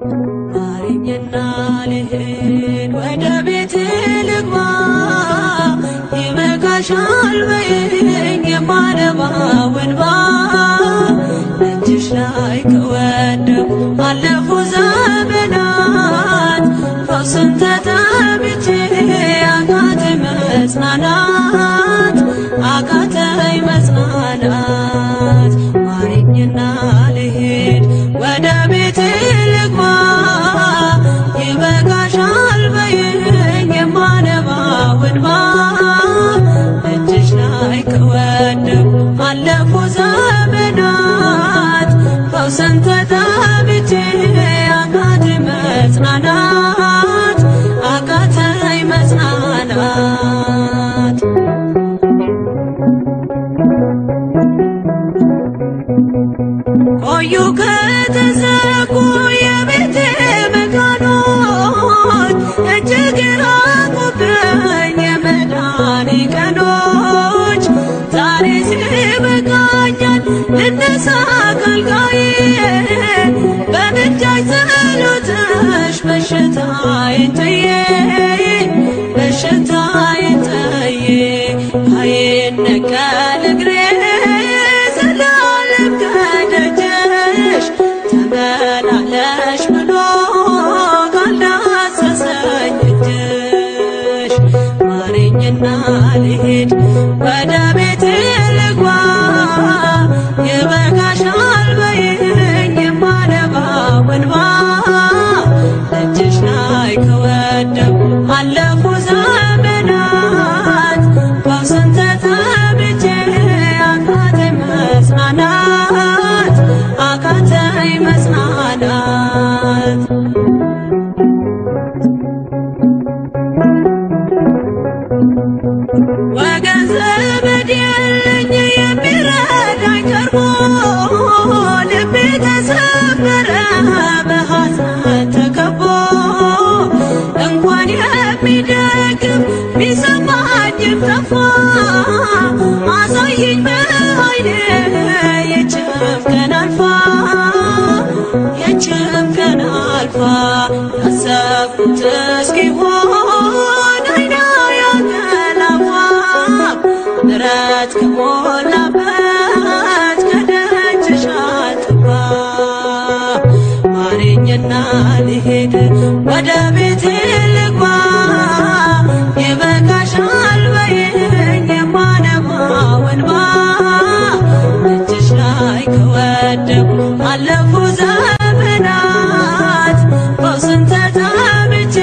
ማረኝና ልሂድ ወደ ቤት ልግባ ይበቃሻል በይኝ የማነባው እንባ እጅሽ ላይ ከወደኩ አለፉ ዘመናት ፈውስን ተጠምቼ አቃተኝ መጽናናት ማረኝና ልሂድ ወደ ቤት ልግባ ይበቃሻል በይኝ የማነባው እንባ እጅሽ ላይ ከወደኩ አለፉ ዘመናት ፈውስን ተጠምቼ አቃተኝ መጽናናት ቆዩ ከተዘጉ የቤቴ መጋኖች እጅግ ራቁብኝ የመዳኔ ቀኖች ዛሬ ሲበቃኛል ልነሳ ከአልጋዬ በምልጃሽ ጸሎትሽ በሽታዬን ጥዬ አይነቀል እግሬ ዘላለም ከደጅሽ ተመላለሽ ብሎ ካልዳሰሰኝ እጅሽ ማረኝና ልሂድ ወደ ቤቴ ልግባ ይበቃሻል በይኝ የማነባው እንባ እጅሽ ላይ ከወደኩ አለፉ ዘመናት ፈውስን ተጠምቼ አቃተኝ መጽናናት ወገን ዘመድ የለኝ የሚረዳኝ ቀርቦ ልቤ ተሰበረ በሐዘን ተከቦ እንኳን የሚደግፍ ቢሰማኝም ጠፋ አሳየኝ በዓይኔ የችም ቀን አልፋ ያሰብኩት እስኪሆን አይና ያንቀላፋ ምሕረት ከሞላበት ከደጅሽ አልጠፋ ማረኝና ልሂድ ወደ ቤቴ ልግባ ይበቃሻል በይኝ የማነባው እንባ እጅሽ ላይ ከወደኩ አለፉ ዘመናት ፈውስን ተጠምቼ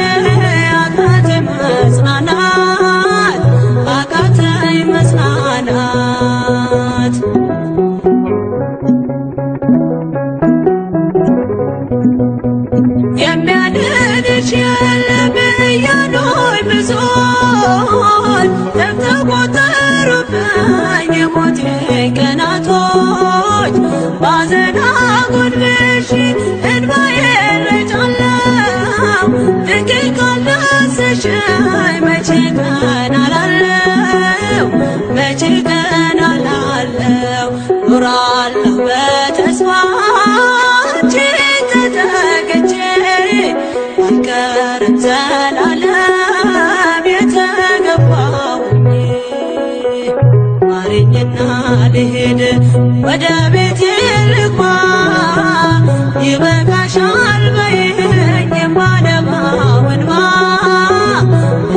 አቃተኝ መጽናናት የሚያድንሽ የለም እያሉኝ ብዙዎች ተቆጠሩብኝ የሞቴ ቀናቶች ባዘን አጎንብሼ እንባዬን ረጫለሁ ድንግል ካልዳሰሽኝ መቼ ቀን አላለው ኖራለሁ በተስፋ አንቺን ተጠግቼ አልቀርም ዘላለም የተገባሁኝ ማረኝና ልሂድ ወደ ቤቴ ልግባ ይበቃሻል በይኝ የማነባው እንባ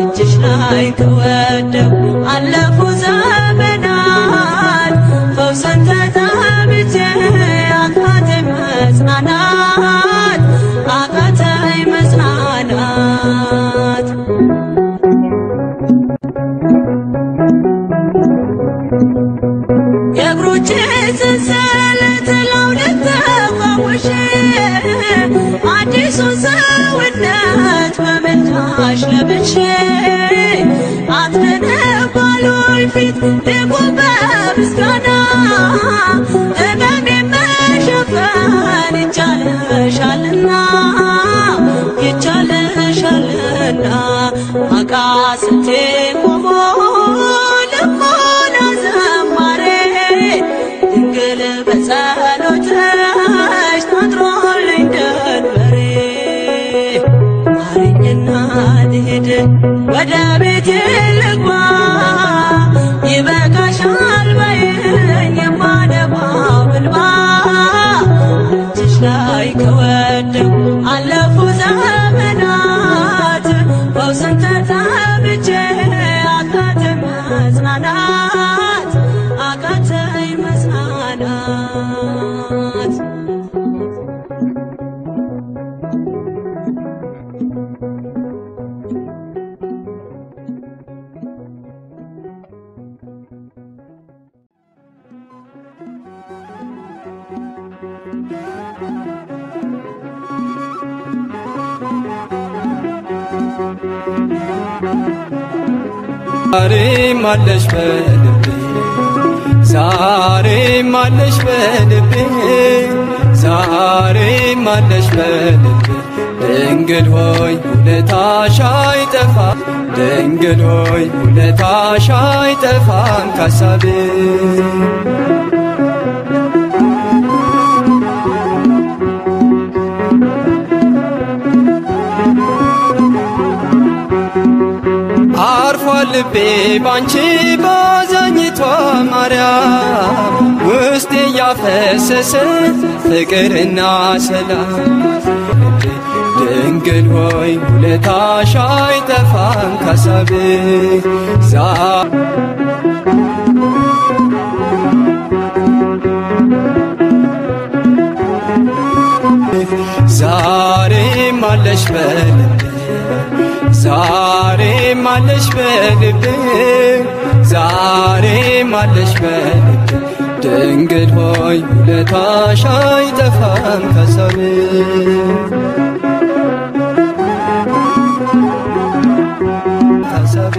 እጅሽ ላይ ከወደኩ አለፉ ዘመናት ፈውስን ተጠምቼ አቃተኝ መጽናናት የእግሮቼ ሰንሰለት ለሁለት ተፈውሼ አዲሱን ሰውነት በምልጃሽ ለብሼ አትነባሉኝ ፊት ልቁም በምስጋና ሕመሜን መሸፈን ይቻልሻልና አቃስቴ ቆሞ ልግባ ይበቃሻል በይኝ የማነባው እንባ እጅሽ ላይ ከወደኩ አለፉ ዘመናት በውስን ተጠብቼ አቃተኝ መጽናናት አቃተኝ መጽናናት ዛሬም አለሽ በልቤ ዛሬም አለሽ በልቤ ዛሬም አለሽ በልቤ ድንግል ሆይ ውለታሽ አይጠፋም ድንግል ሆይ ውለታሽ አይጠፋም ካሳቤ አርፏል ልቤ ባንቺ ባዛኝቷ ማርያም ውስጤ ያፈሰሰ ፍቅርና ሰላም ድንግል ሆይ ውለታሽ አይጠፋም ካሳቤ ዛሬም አለሽ በልቤ ዛሬም አለሽ በልቤ ዛሬም አለሽ በልቤ ድንግል ሆይ ውለታሽ አይጠፋም ካሳቤ ካሳቤ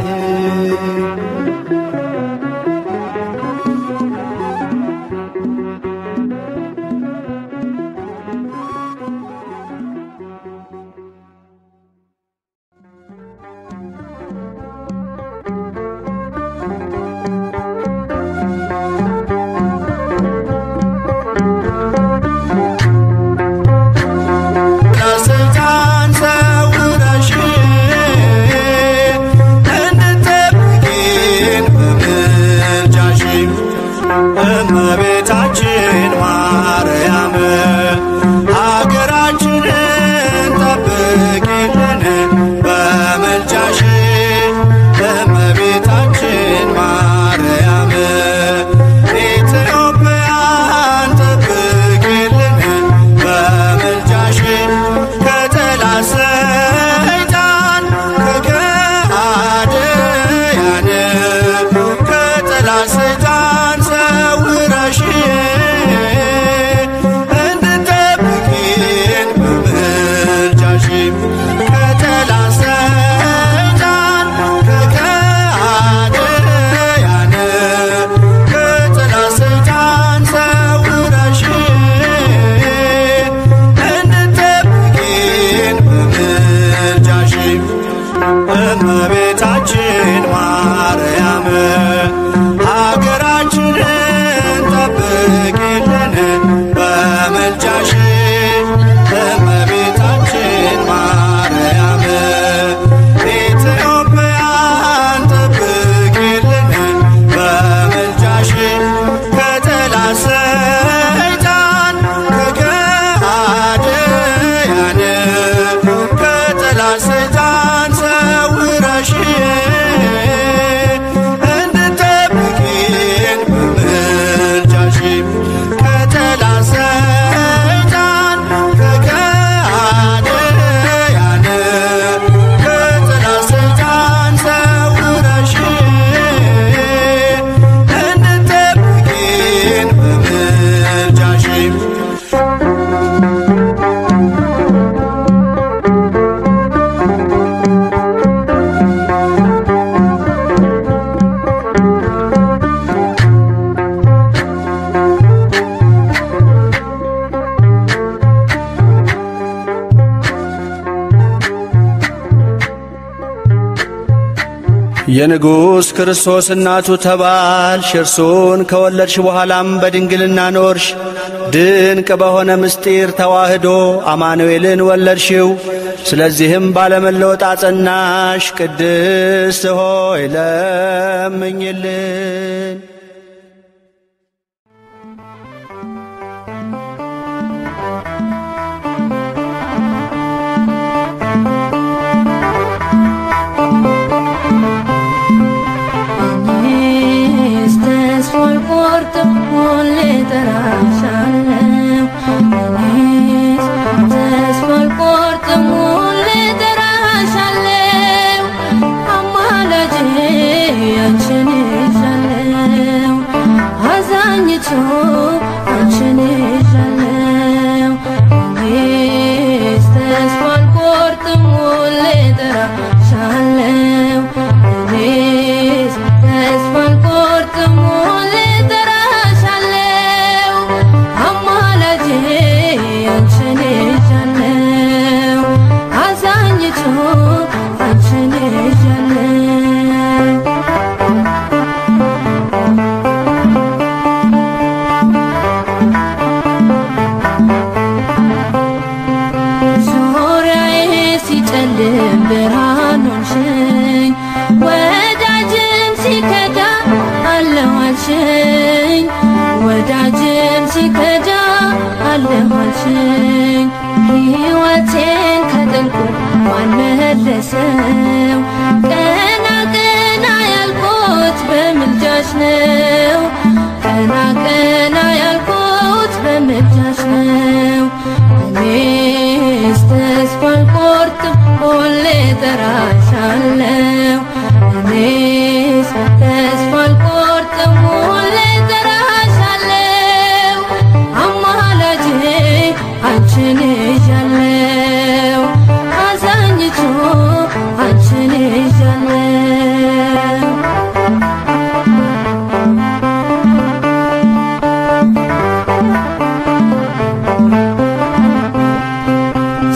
እመቤታችን ማርያም ሀገራችንን ጠብቂልን በምልጃሽ እመቤታችን ማርያም ኢትዮጵያን ጠብቂልን በምልጃሽ ከጠላት ሰይጣን ከከሃዲያን ከጠላት ሰይጣን ሰውረሽ እንድትጠብቂን በምልጃሽ ከጠላት ሰይጣን ከከሃዲያን ከጠላት ሰይጣን ሰውረሽ እንድትጠብቂን በምልጃሽ እመቤታችን ማርያም ሀገራችንን ጠብቂልን በምልጃሽ እመቤታችን ማርያም ኢትዮጵያን ጠብቂልን በምልጃሽ ከጠላት ሰይጣን ከከሃዲያን ከጠላት ሰይጣን ሰውረሽ እንድትጠብቂን በምልጃሽ ከጠላት ሰይጣን ከከሃዲያን ከጠላት ሰይጣን ሰውረሽ እንድትጠብቂን በምልጃሽ የንጉሥ ክርስቶስ እናቱ ተባልሽ እርሱን ከወለድሽ በኋላም በድንግልና ኖርሽ ድንቅ በሆነ ምስጢር ተዋህዶ አማኑኤልን ወለድሽው። ስለዚህም ባለመለወጥ አጸናሽ። ቅድስት ሆይ ለምኝልን። ሕይወቴን ከጥልቁ ማን መለሰው? ቀና ቀና ያልኩት በምልጃሽ ነው። ቀና ቀና ያልኩት በምልጃሽ ነው። እኔስ ተስፋ አልቆርጥም ሁሌ እጠራሻለሁ። እኔስ ተስፋ አልቆርጥም ሁሌ እጠራሻለሁ። አማላጄ አንቺን ይዣለሁ። አዛኝቱ አንቺን ይዣለሁ።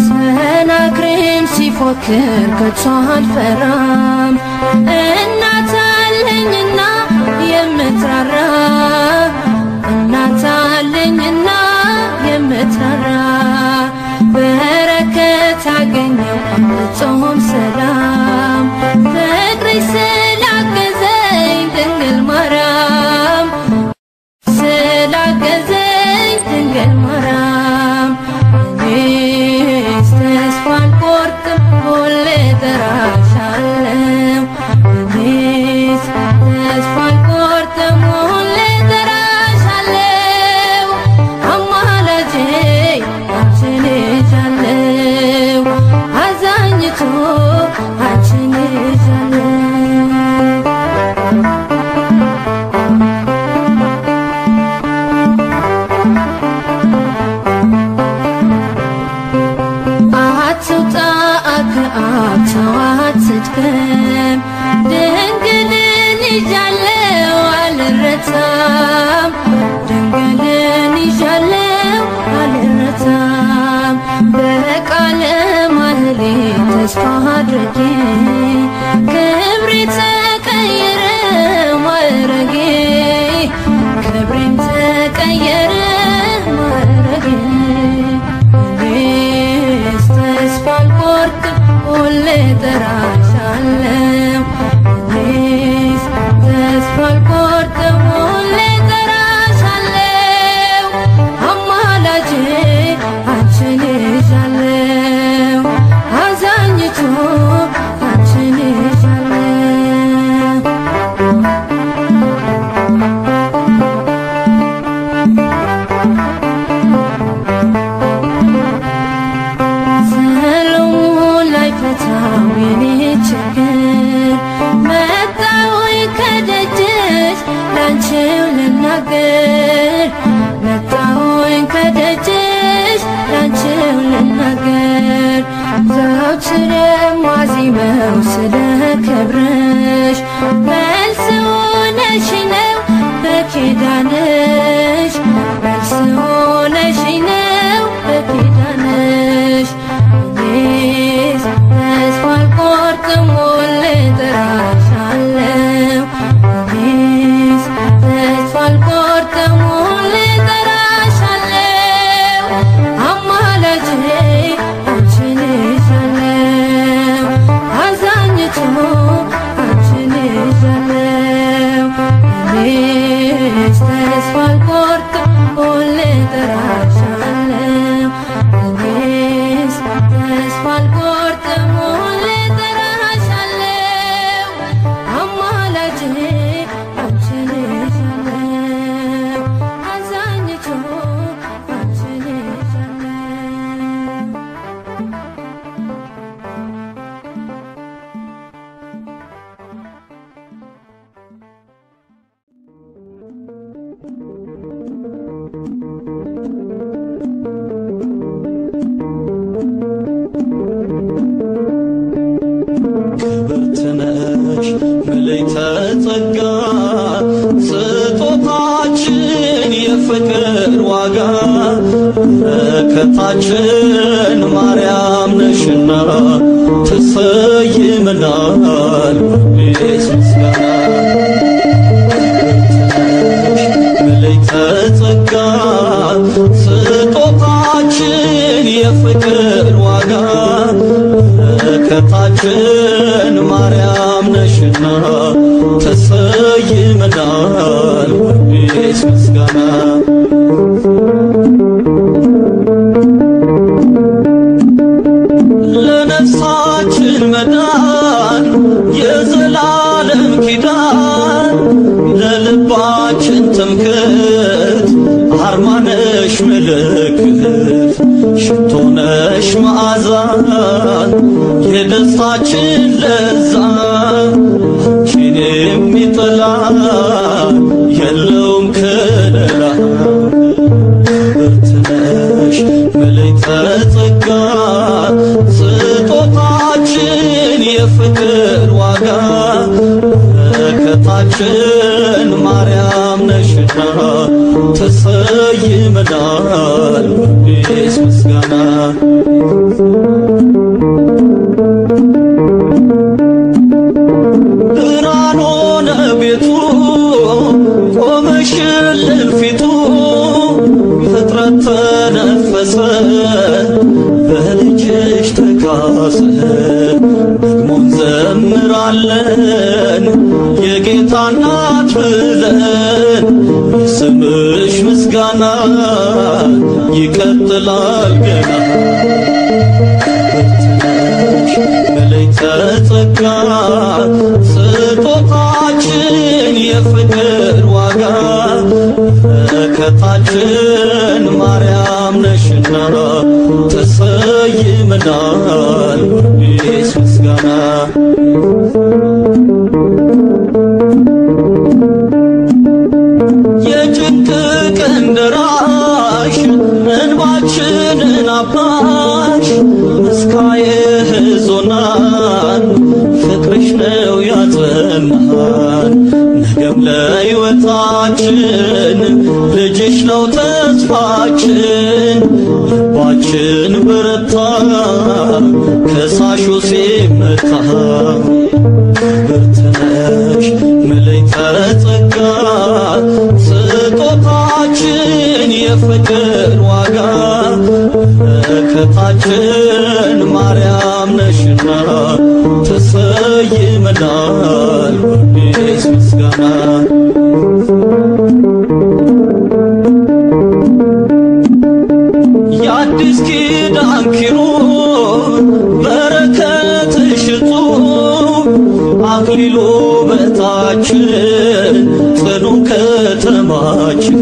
ሰናክሬም ሲፎክር ከቶ አልፈራም። እናት አለኝና የምትራራ እናት አለኝና የምትራራ በረከት አገኘው ፍጹም ሰላም ፍቅርሽ ስላገዘኝ ድንግል ማርያም ስላገዘኝ ድንግል ማርያም እኔስ ተስፋ አልቆርጥም ሁሌ እጠራሻለሁ። እኔስ ተስፋ አልቆርጥም ሁሌ እጠራሻለሁ። አማላጄ አንቺን ይዣለሁ። አዛኝቱ አንቺን ይዣለሁ። አትውጣ ከአብ ተዋት ስትቀም ድንግልን ይዣለሁ አልረታም። ድንግልን ይዣለሁ አልረታም። በቃለ ማህሌት ተስፋ አድርጌ ክብሬ ተቀየረ ማዕረጌ ክብሬም ተቀየረ ማዕረጌ እኔስ ተስፋ አልቆርጥም ሁሌ እጠራሻለሁ። እኔስ ተስፋ አልቆርጥም ሁሌ እጠራሻለሁ። አማላጄ አንቺን ይዣለሁ። አዛኝቱ አንቺን ይዣለሁ። ሰሎሞን ላይ ፈታው የኔ ችግር መጣሁኝ ከደጅሽ ላንቺው ልናገር መጣሁኝ ከደጅሽ ላንቺው ልናገር ዘወትር የማዜመው ስለ ክብርሽ መልስ ሆነሽ ነው በኪዳንሽ መልስ ሆነሽ ነው በኪዳንሽ እኔስ ተስፋ አልቆርጥም ሁሌ እጠራሻለሁ። እኔስ ተስፋ አልቆርጥም ሁሌ እጠራሻለሁ። እኔስ ተስፋ አልቆርጥም ሁሌ እጠራሻለሁ እኔስ ተስፋ አልቆርጥም ሁሌ እጠራሻለሁ አማላጄ አንቺ ነሽ አዛኝቱ አንቺ ነሽ ብርትነሽ ምልዕተ ጸጋ ስጦታችን የፍቅር ዋጋ በረከታችን ማርያም ነሽና ትሰይምናል ሁሌስ ምስጋና ምልዕተ ጸጋ ስጦታችን የፍቅር ዋጋ በረከታችን ማርያም ነሽና ተሰይመናል ሁሌስ ምስጋና ለነፍሳችን መዳን የዘላለም ኪዳን ለልባችን ትምክህት አርማነሽ ምልክት ሽቶነሽ መዓዛን የደስታችን ለዛ አንቺን የሚጠላ የለውም ከለላ ብርትነሽ ምልዕተ ጸጋ ስጦታችን የፍቅር ዋጋ በረከታችን ማርያም ነሽና ተሰይመናል ሁሌስ ምስጋና ብርሃን ሆነ ቤቱ ቆመሽልን ፊቱ ፍጥረት ተነፈሰ በልጅሽ ተካሰ ደግሞ እንዘምራለን የጌታ እናት ብለን የስምሽ ምስጋና ይቀጥላል ገና ምልዕተ ጸጋ ስጦታችን የፍቅር ዋጋ በረከታችን ማርያም ነሽና ተሰይመናል ሁሌስ ምስጋና የጭንቅ ቀን ደራሽ እንባችንን አባሽ መስካየ ሕዙናን ፍቅርሽ ነው ያጸናን ነገም ለሕይወታችን ልጅሽ ነው ተስፋችን ልባችን በረታ ከሳሹ ሲመታ ብርትነሽ ምልዕተ ጸጋ ስጦታችን የፍቅር ዋጋ በረከታችን ማርያም ነሽና ተሰይመናል ሁሌስ ምስጋና የአዲስ ኪዳን ኪሩብ በረከትሽ እጹብ አክሊሉ በታችን ጽኑ ከተማችን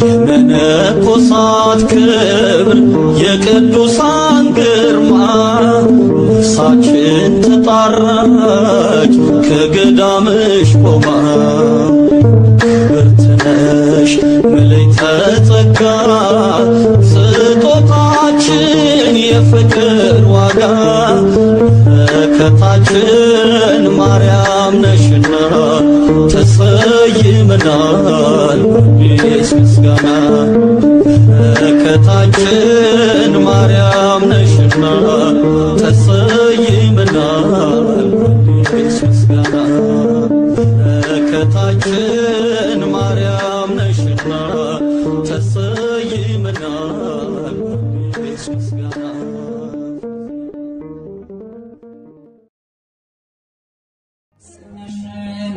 የመነኮሳት ክብር የቅዱሳን ግርማ ነፍሳችን ተጣራች ከገዳምሽ ቆማ ብርትነሽ ምልዕተ ጸጋ ስጦታችን የፍቅር ዋጋ በረከታችን ማርያም ነሽና ተሰይመናል ሁሌስ ምስጋና በረከታችን ማርያም ነሽና ተሰይመናል ሁሌስ ምስጋና በረከታችን ማርያም ነሽና ተሰይመናል ሁሌስ ምስጋና ስምሽን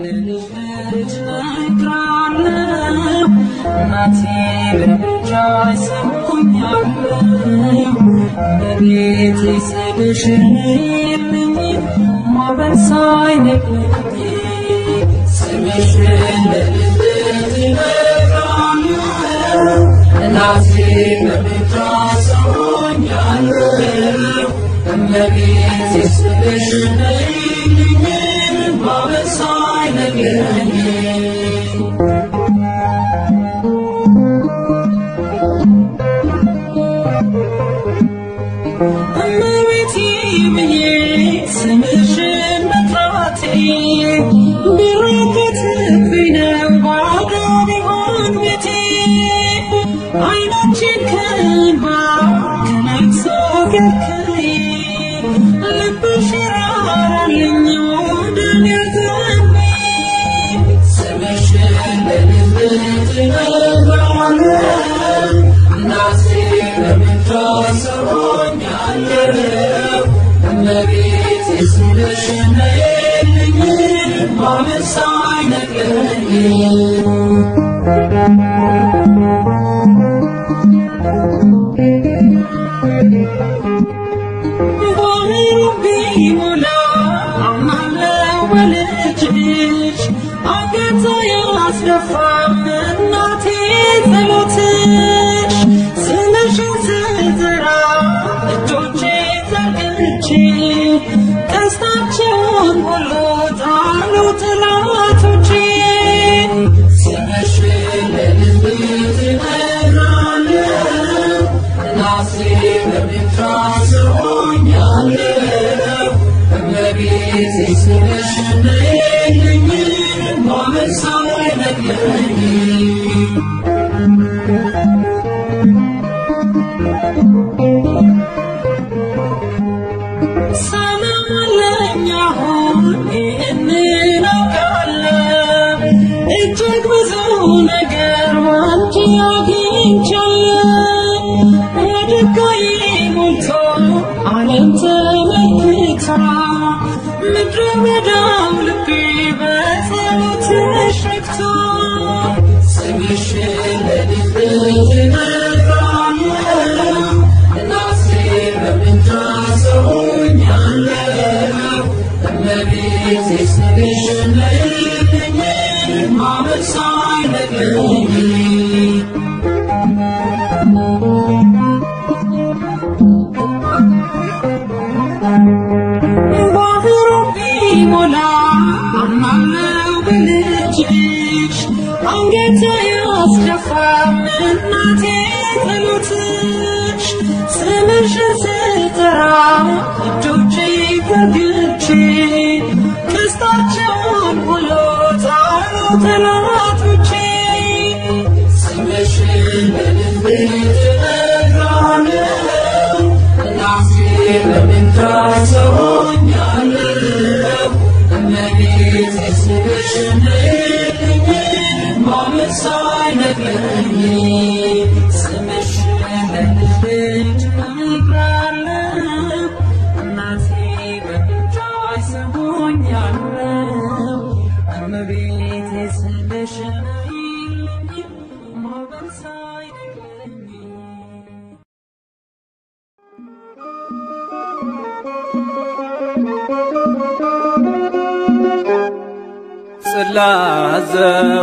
ጽላተ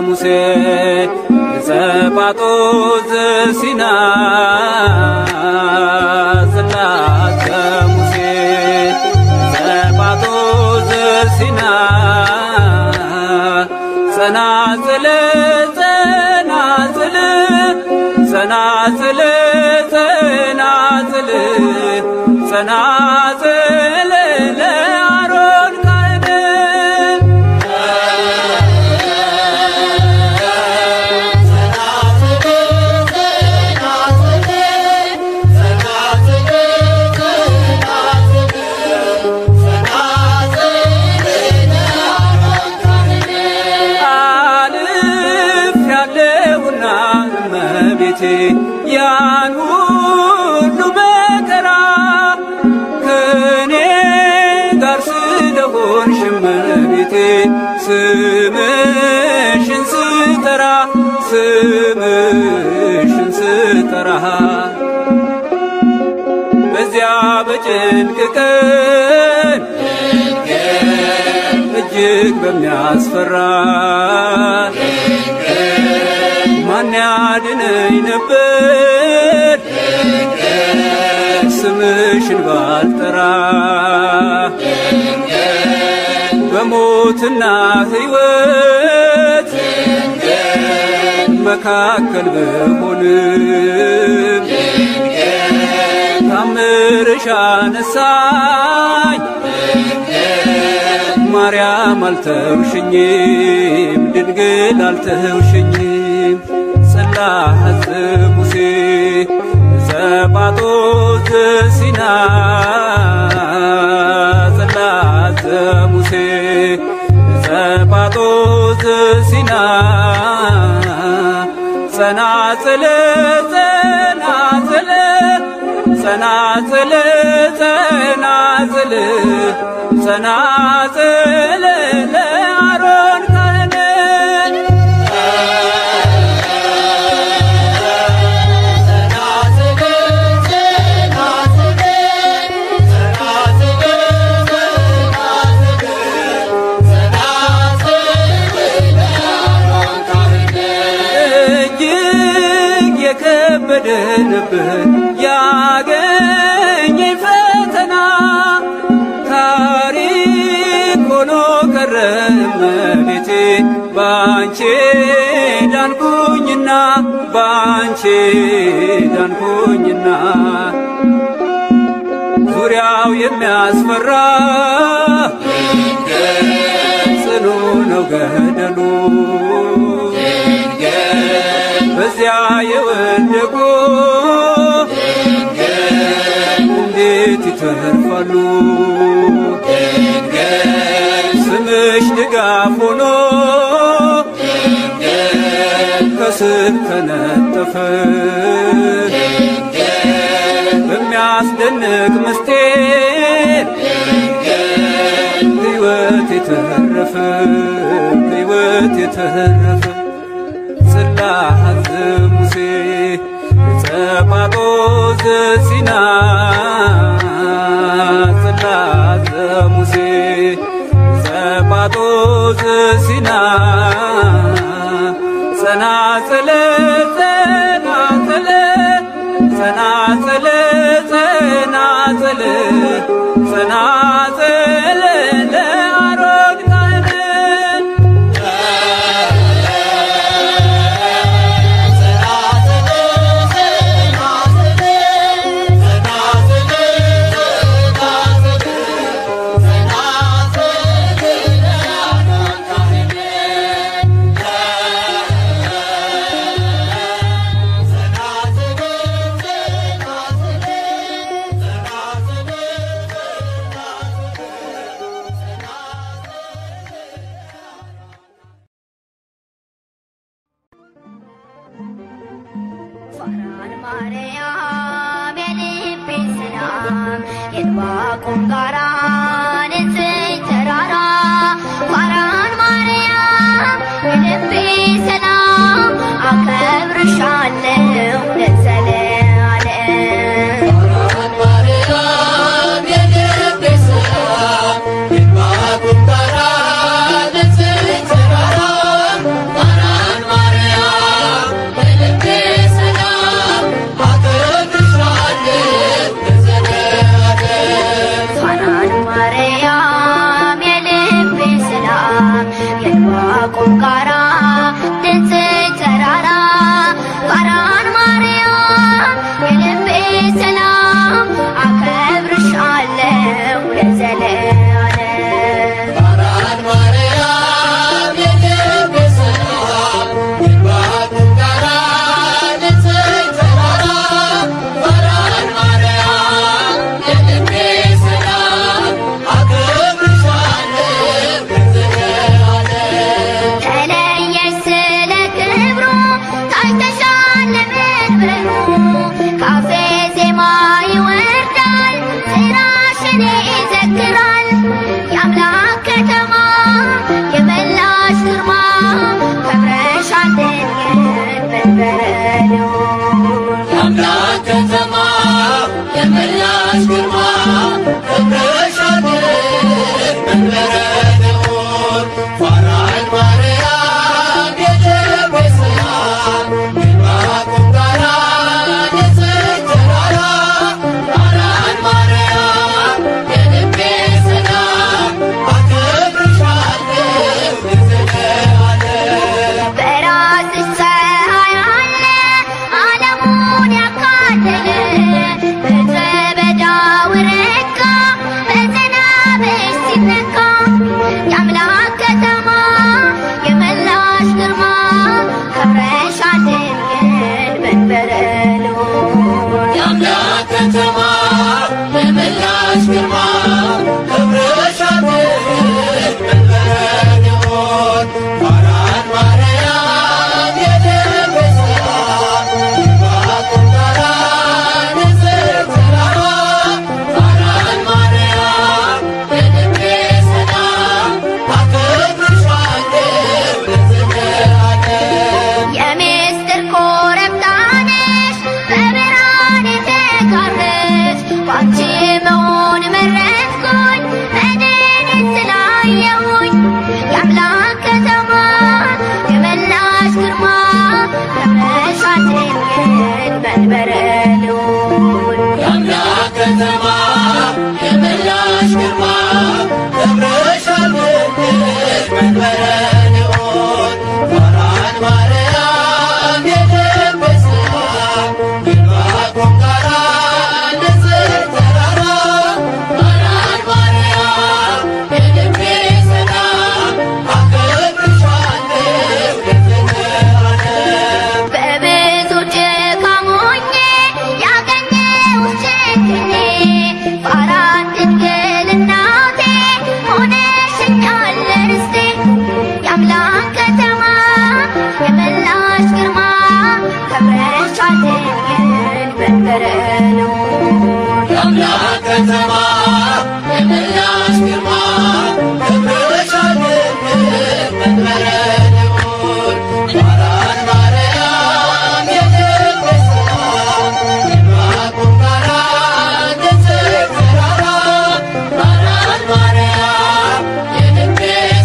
ሙሴ ዘጳጦስ ዘሲና ጽላተ ሙሴ ዘጳጦስ ዘሲና ጸናጽል ጸናጽል ጸናጽል ጸናጽል ጸናጽል ለአሮን ካህን አልፍ ያለውና እመቤቴ ያን ሁሉ መከራ ከኔ ጋር ስለሆንሽ እመቤቴ ስምሽን ስጠራ ስምሽን ስጠራ በዚያ በጭንቅ ቀን እጅግ በሚያስፈራ ማን ያድነኝ ነበር ስምሽን ባልጠራ በሞትና ሕይወት መካከል ብሆንም ታምርሽ አነሳኝ ማርያም አልተውሽኝም ድንግል አልተውሽኝም ጽላተ ሙሴ ዘጳጦስ ዘሲና ጽላተ ሙሴ ዘጳጦስ ዘሲና ጸናጽል ጸናጽል ጸናጽል ጸናጽል ጸናጽል ለአሮን ካህን እጅግ የከበደንብን ያገኘኝ ፈተና ታሪክ ሆኖ ቀረ እመቤቴ ባንቺ ዳንኩኝና ባንቺ ዳንኩኝና ዙሪያው የሚያስፈራ ጽኑ ነው ገደሉ በዚያ የወደቁ እንዴት ይተርፋሉ ስምሽ ድጋፍ ሆኖ ከስር ተነጠፈ በሚያስደንቅ ምስጢር ሕይወት የተረፈ ሕይወት የተረፈ ጽላተ ሙሴ ዘጳጦስ ዘሲና ጽላተ ሙሴ ዘጳጦስ ዘሲና ጸናጽል ጸናጽል ጸናጽል ጸናጽል ጸናጽል ለአሮን ካህን ፋራን ማርያም የልቤ ሰላም የዕንባቆም ጋራ ንጽሕት ተራራ ፋራን ማርያም የልቤ ሰላም አከብርሻለሁ ለዘለዓለም ፋራን ማርያም የልቤ ሰላም የዕንባቆም ጋራ ንጽሕት ተራራ ፋራን ማርያም የልቤ ሰላም አከብርሻለሁ ለዘለዓለም ፋራን ማርያም የልቤ ሰላም የዕንባቆም ጋራ ንጽሕት ተራራ ፋራን ማርያም የልቤ ሰላም አከብርሻለሁ ለዘለዓለም ፋራን ማርያም የልቤ ሰላም የዕንባቆም ጋራ ንጽሕት ተራራ ፋራን ማርያም የልቤ ሰላም አከብርሻለሁ ለዘለዓለም መንበረ ልዑል የአምላክ ከተማ የመላሽ ግርማ ክብርሻል ብንሽ መንበረ ልዑል ፋራን ማርያም የልቤ ሰላም የልባቆም ጋራ ንጽሕት ተራራ ፋራን ማርያም የልቤ ሰላም አከብርሻለሁ ለዘለዓለም በብዙ ድካም ሆኜ ያገኘሁት ችግሬ ፋራን ድንግል እናቴ ሆነሽኛል ርስቴ የአምላክ ከተማ የመላሽ ግርማ ከብረሻል ድንግል መንበረ ልዑል የአምላክ ከተማ የመላሽ ግርማ ክብርሻል ድንግል መንበረ ልዑል ፋራን ማርያም የልቤ ሰላም የልባቆም ጋራ ንጽሕት ተራራ ፋራን ማርያም የልቤ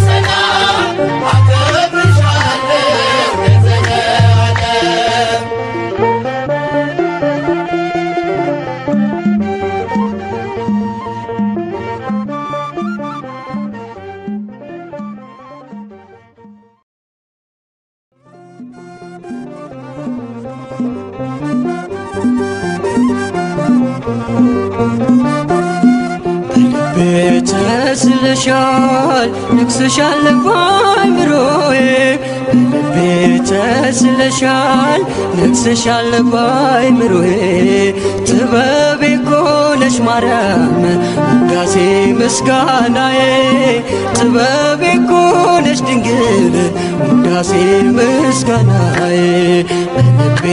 ሰላም አከብርሻለሁ ለዘለዓለም በልቤ ተስለሻል ነግሰሻል በአእምሮዬ በልቤ ተስለሻል ነግሰሻል በአእምሮዬ ጥበቤ እኮ ነሽ ማርያም ውዳሴ ምስጋናዬ ጥበቤ እኮ ነሽ ድንግል ውዳሴ ምስጋናዬ በልቤ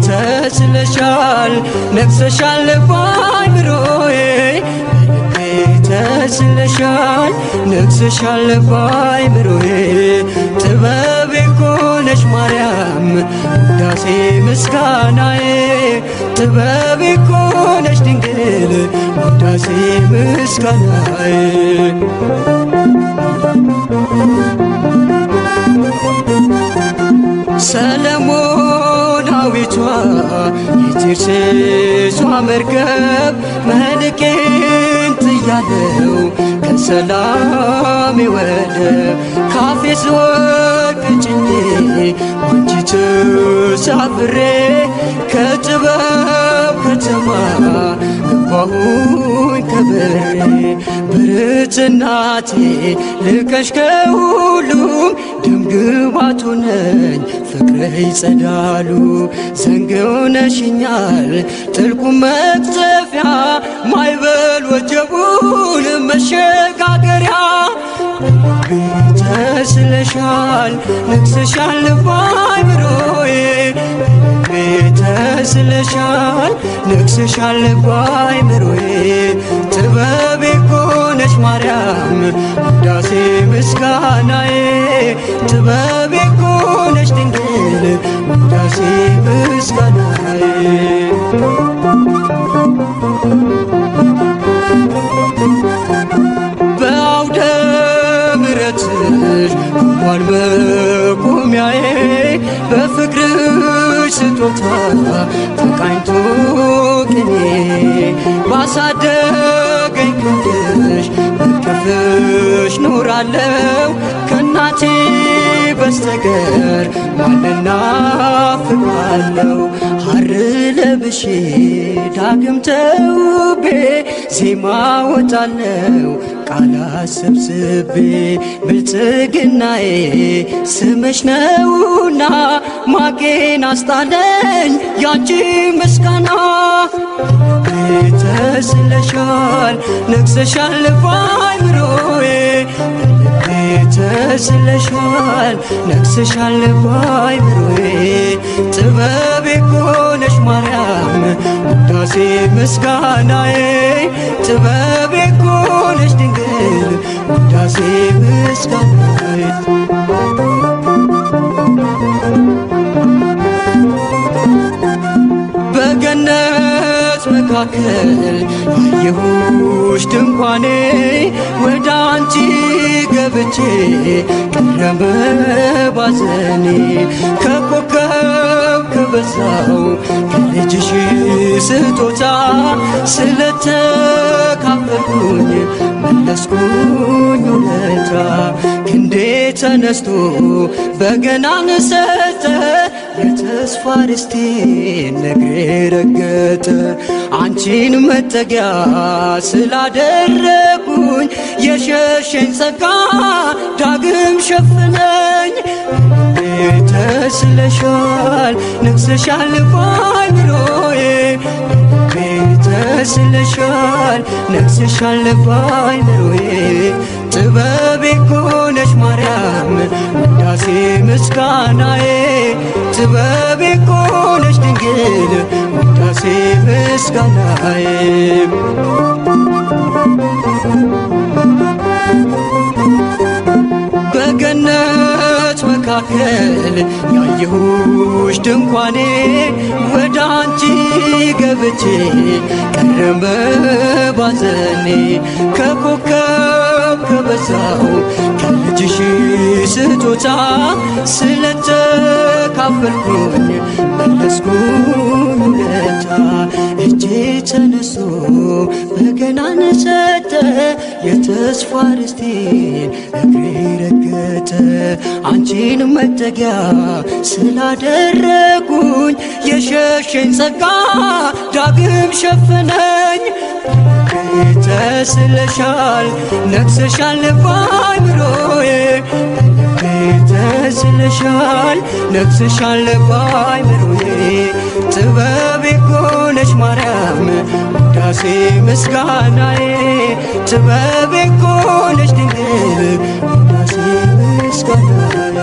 ተስለሻል ነግሰሻል በአእምሮዬ ተስለሻል ነግሰሻል በአእምሮዬ ጥበቤ እኮ ነሽ ማርያም ውዳሴ ምስጋናዬ ጥበቤ እኮ ነሽ ድንግል ውዳሴ ምስጋናዬ ሰለሞናዊቷ የቴርሴሷ መርከብ መልቄን ጥያለው ከሰላሜ ወደብ ካፌ ስወድቅ ጭኜ አንቺ ተሳፍሬ ከጥበብ ከተማ ገባሁኝ ከበሬ ብርት እናቴ ልቀሽ ከሁሉም ደምግባቱ ነኝ ፍቅርህ ይጸዳሉ ዘንግ ሆነሽኛል ጥልቁ መቅዘፊያ ማይበል ወጀቡን መሸጋገሪያ በልቤ ተስለሻል ነግሰሻል በአእምሮዬ በልቤ ተስለሻል ነግሰሻል በአእምሮዬ ጥበቤ እኮ ነሽ ማርያም ውዳሴ ምስጋናዬ ጥበቤ እኮ ነሽ ድንግል ውዳሴ ምስጋናዬ በአውደ ምሕረትሽ እንኳን መቆሚያዬ በፍቅርሽ ስጦታ ተቃኝቶ ቅኔ ባሳደገኝ ክንድሽ በቅፍሽ ኖራለው ከእናቴ በስተቀር ማንና ፍቃለው ሐር ለብሼ ዳግም ተውቤ ዜማ ወጣለው ቃላት ሰብስቤ ብልጽግናዬ ስምሽ ነውና ማቄን አስጣለኝ ያንቺ ምስጋና ተስለሻል ነግሰሻል በአእምሮዬ ተስለሻል ነግሰሻል በአእምሮዬ ጥበቤ እኮ ነሽ ማርያም ውዳሴ ምስጋናዬ ጥበቤ እኮ ነሽ ድንግል ውዳሴ ምስጋናዬ በገነት መካከል አየሁሽ ድንኳኔ ወደ አንቺ ገብቼ ቀረበ ባዘኔ ከኮከብ ከበዛ ከበዛው ከልጅሽ ስጦታ ስለተካፈልኩኝ መለስኩኝ ውለታ። ክንዴ ተነስቶ በገናን ሰጠ የተስፋ ርስቴን ነግሬ ረገጠ። አንቺን መጠጊያ ስላደረጉኝ የሸሸኝ ጸጋ ዳግም ሸፍነኝ። ተስለሻል ነግሰሻል ባይምሮዬ ተስለሻል ነግሰሻል ባይምሮዬ። ጥበቤ ኮነሽ ማርያም ውዳሴ ምስጋናዬ። ጥበቤ ኮነሽ ድንግል ውዳሴ ምስጋናዬ። በገነት መካከል ያየሁሽ ድንኳኔ ወደ አንቺ ገብቼ ቀረበ ባዘኔ። ከኮከብ ከበዛው ከልጅሽ ስጦታ ስለተካፈልኩኝ መለስኩኝ ውለታ። እጄ ተነስቶ በገናን ሰጠ የተስፋ ርስቴን እግሬ ረገጠ። አንቺን መጠጊያ ስላደረጉኝ የሸሸኝ ጸጋ ዳግም ሸፈነኝ። ተስለሻል ነግሰሻል ባይምሮዬ ተስለሻል ነግሰሻል ባይምሮዬ። ጥበቤ ኮነሽ ማርያም ውዳሴ ምስጋናዬ። ጥበቤ ኮነሽ ድንግል ውዳሴ ምስጋናዬ።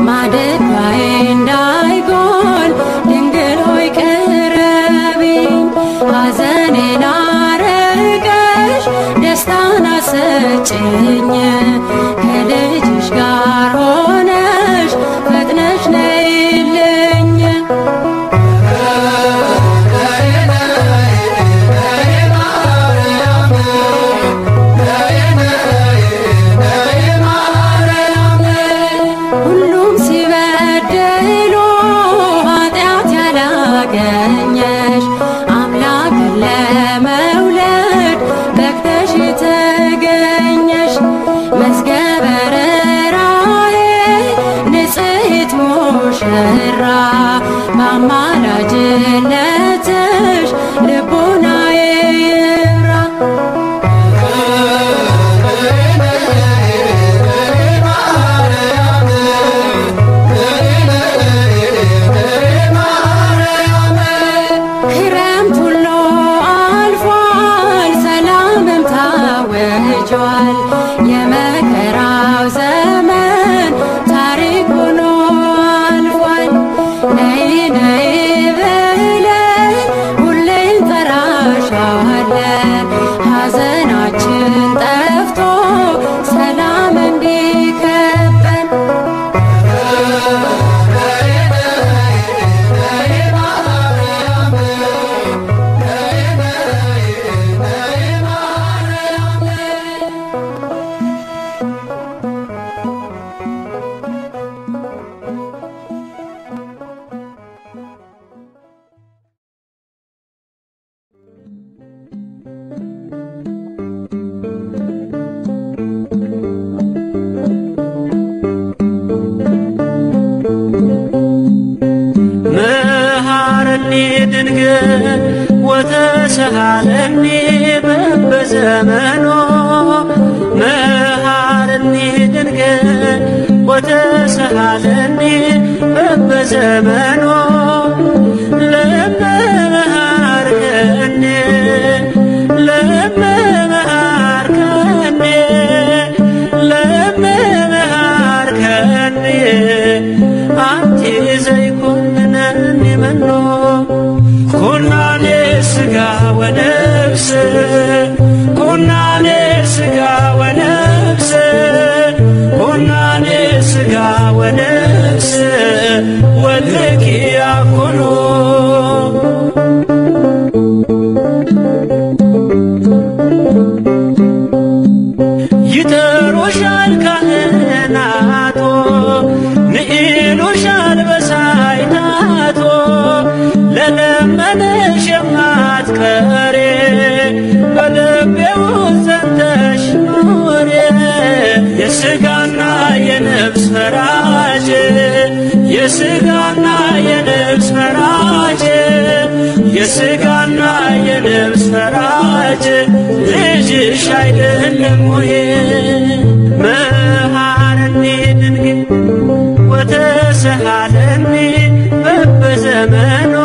ማደግ ባይን ስጭኝ ከልጅሽ ጋር ሆነሽ ፈጥነሽ ነይልኝ ሁሉም ሲበድሉ ኃጢአት ያላገኘሽ አምላክን ለመውለድ በክተሽ የተገኘሽ መዝገበ ርኅራኄ ንጽሕት ሙሽራ በአማላጅነትሽ ልቡናዬ ይብራ ክረምት ሁሉ አልፏል ሰላምም ታውጇል የመከራው ዘመን ታሪክ ሆኖ አልፏል ነይ ነይ ብለን ሁሌ እንጠራሻለን ሐዘናችን ጠፍቶ ሰላም እንዲከበን መሐረኒ ድንግል ወተሰሃለኒ በበዘመኖ መሐረኒ ድንግል ወተሰሃለኒ በበዘመኖ ለመመሃርከኒ ለመመሃርከኒ ለመመሃርከኒ አንቲ ዘይኮንነኒ መኖ ኩናኔ ሥጋ ወነፍስ ኩናኔ ሥጋ ወነፍስ ኩናኔ ሥጋ ወነፍስ ወልኪ ያኩኑ ይጠሩሻል ካህናቶ ንኢሉሻል በሳይታቶ ለለመነሽ የማትቀሬ በልቤ ውስጥ ጸንተሽ ኑሬ የሥጋና የነፍስ ፈራጅ የሥጋና የነፍስ ፈራጅ የሥጋና የነፍስ ፈራጅ ልጅሽ አይደለም ወይ መሐረኒ ድንግል ወተሰሃለኒ በበዘመኖ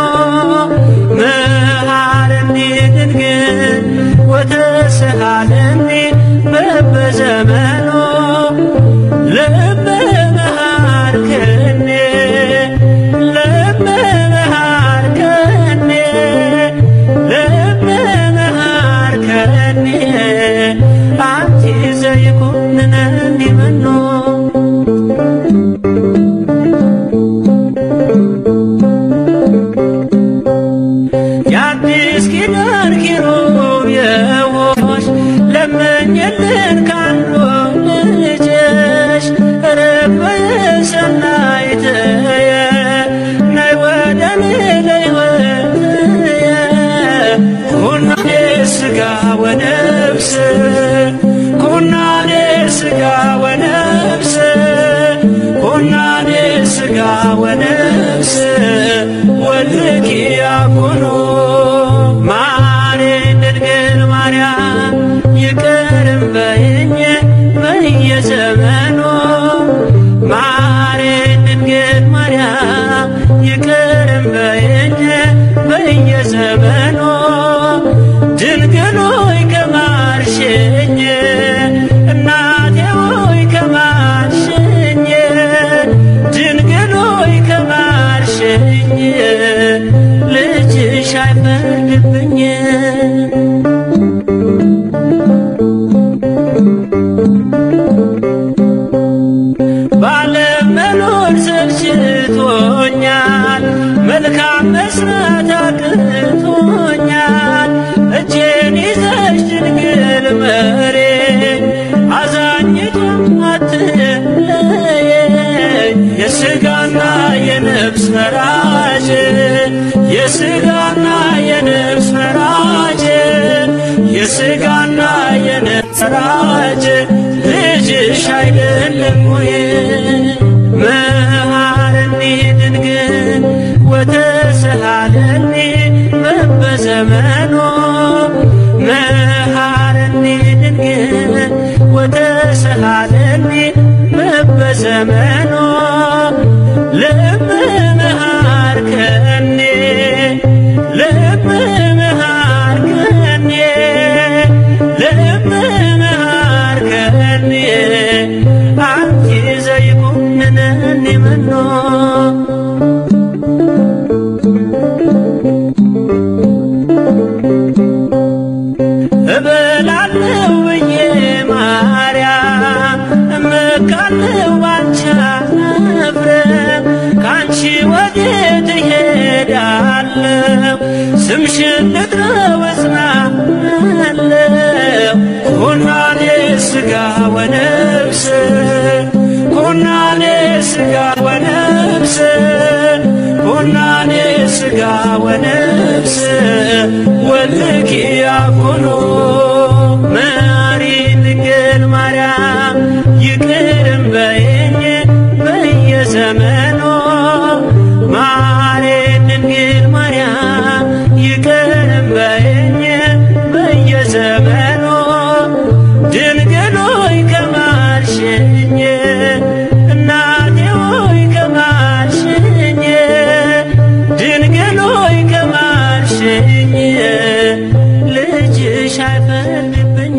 መሐረኒ ድንግል ወተሰሃለኒ በበዘመኖ ለመመሃርከኒ ለመመሃርከኒ ለመመሃርከኒ አንቲ ዘይኮንነኒ መኖ የሥጋና የነፍስ ፈራጅ የሥጋና የነፍስ ፈራጅ የሥጋና የነፍስ ፈራጅ ልጅሽ አይደለም ወይ? መሐረኒ ድንግል ወተሰሃለኒ በበዘመኑ መሐረኒ ድንግል ወተሰሃለኒ በበዘመኑ ልብ መሃርከኒ ልብ መሃርከኒ ልብ መሃርከኒ አንቺ ዘይኩንነኒ መኖ እበላለሁ ብዬ ማርያም እመካለሁ ባንቺ አፍረም ካንቺ ወዴት እሄዳለሁ ስምሽን ልጥራው እጽናናለሁ ኩናኔ ሥጋ ወነፍስ ኩናኔ ሥጋ ወነፍስ ኩናኔ ሥጋ ወነፍስ ወልኪ ያኩኑ ማሪን ድንግል ማርያም ይቅርም በይኝ በየዘመኑ ማሪን ድንግል ማርያም ይቅርም በይኝ በየዘመኑ ድንግል ሆይ ከማልሽኝ እናቴ ሆይ ከማልሽኝ ድንግል ሆይ ከማልሽኝ ልጅሽ አይፈርድብኝ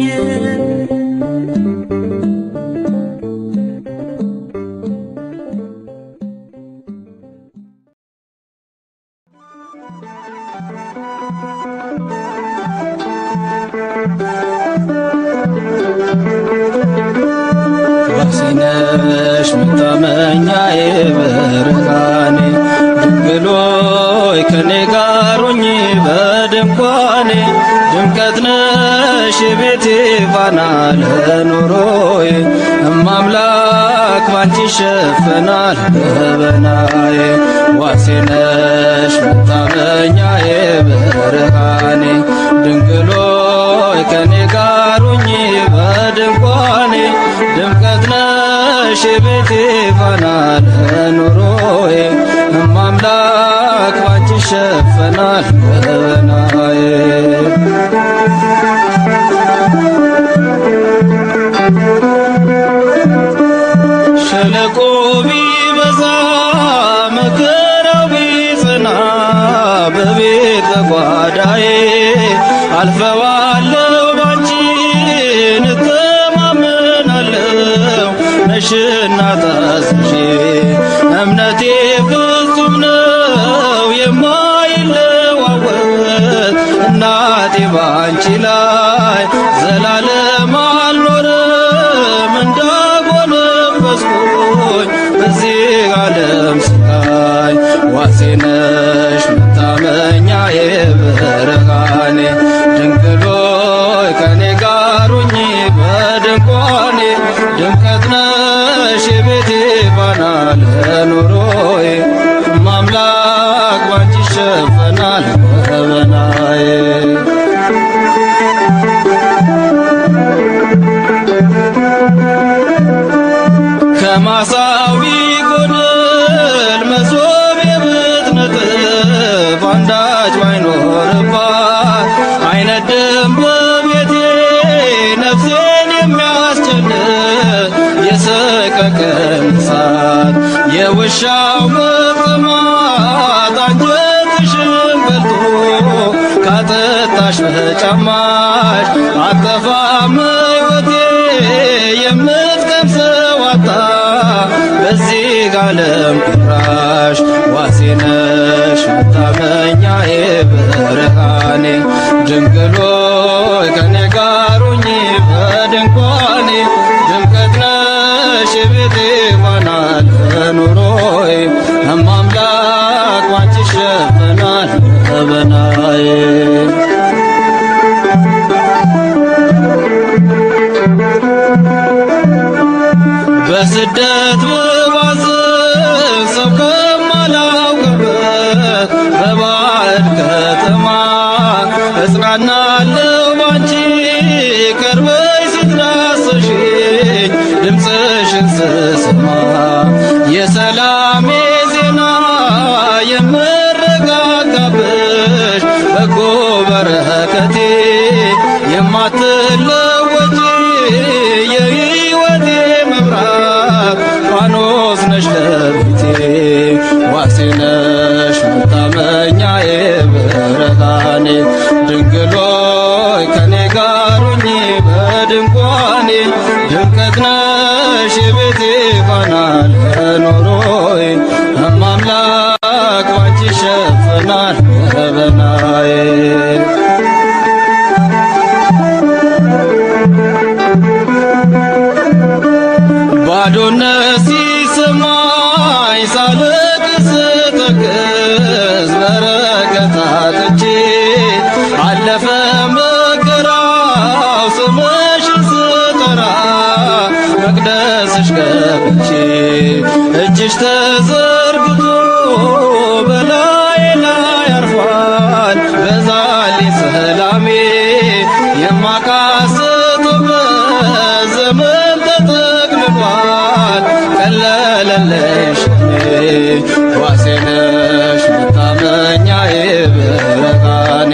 ዋሲነሽ መታመኛዬ ብርሃኔ ድንግል ሆይ ከኔ ጋር ሁኚ በድንኳኔ ድምቀት ነሽ የቤቴ ፋና ለኑሮዬ እማምላክ ባንቺ ይሸፈናል ገበናዬ ዋሲነሽ መታመኛዬ ብርሃኔ ድንግል ሆይ ከኔ ጋር ሁኚ በድንኳኔ ድምቀት ነሽ የቤቴ ፋና ለኑሮዬ እማምላክ ባንቺ ይሸፈናል ገበናዬ ሸለቆ ቢበዛ መከራው ቢጸና በቤተ ጓዳዬ አልፈዋለሁ ባንቺ እተማመናለሁ ነሽና ታዝዤ እምነቴ ፍጹም ነው የማይለዋወጥ እናቴ ባንቺ ላይ ዘላለም አልኖርም እንዳጎነበስኩኝ በዚህ ዓለም ስቃይ ዋሴነሽ መታመኛዬ ብርሃኔ ድንግል ሆይ ከኔ ጋር ሁኚ በድንኳኔ ድምቀት ነሽ የቤቴ ፋና ለኑሮዬ እማምላክ ባንቺ ይሸፈናል ገበናዬ ከማሳዊ ጎደል መሶቤ ብትነጥፍ አንዳች ባይኖርባት አይነድም በቤቴ ነፍሴን የሚያስጨንቅ የሰቀቀን እሳት የውሻው መቅማት አንጀትሽን በልቶ ካጠጣሽ በጫማሽ አጠፋም ሕይወቴ የምትቀምሰው አጣ በዚህ ዓለም ቁራሽ ዋሴነሽ መታመኛዬ ብርሃኔ ድንግል ሆይ ከኔ ጋር ሁኚ በድንኳኔ ድምቀት ነሽ የቤቴ ፋና ለኑሮዬ እማምላክ ባንቺ ይሸፈናል ገበናዬ በስደት በባዘን ሰው ከማላውቅበት በባዕድ ከተማ እጽናናለሁ ባንቺ ቀርበሽ ስትዳስሽኝ ድምፅሽን ስሰማ የሰላሜ ዜና የምረጋጋብሽ በጎ በረከቴ የማትለወጪ የሕይወቴ መብራት ፋኖስ ነሽ ለቤቴ ዋሴ ነሽ መታመኛዬ ብርሃኔ ድንግል ሆይ ከኔ ጋር ሁኚ በድንኳኔ ድምቀት ነሽ የቤቴ ፋና ለኑሮዬ እማምላክ ባንቺ ይሸፈናል ገበናዬ ባዶነት ሲሰማኝ ሳለቅስ ስተክዝ በረከት አጥቼ አለፈ መከራው ስምሽን ስጠራ መቅደስሽ ገብቼ እጅሽ ተዘርግቶ በላዬ ላይ አርፏል በዛልኝ ሰላሜ የማቃስትበት ዘመን ተጠቅልሏል ቀለለልሽ ዋሴ ነሽ መታመኛዬ ብርሃኔ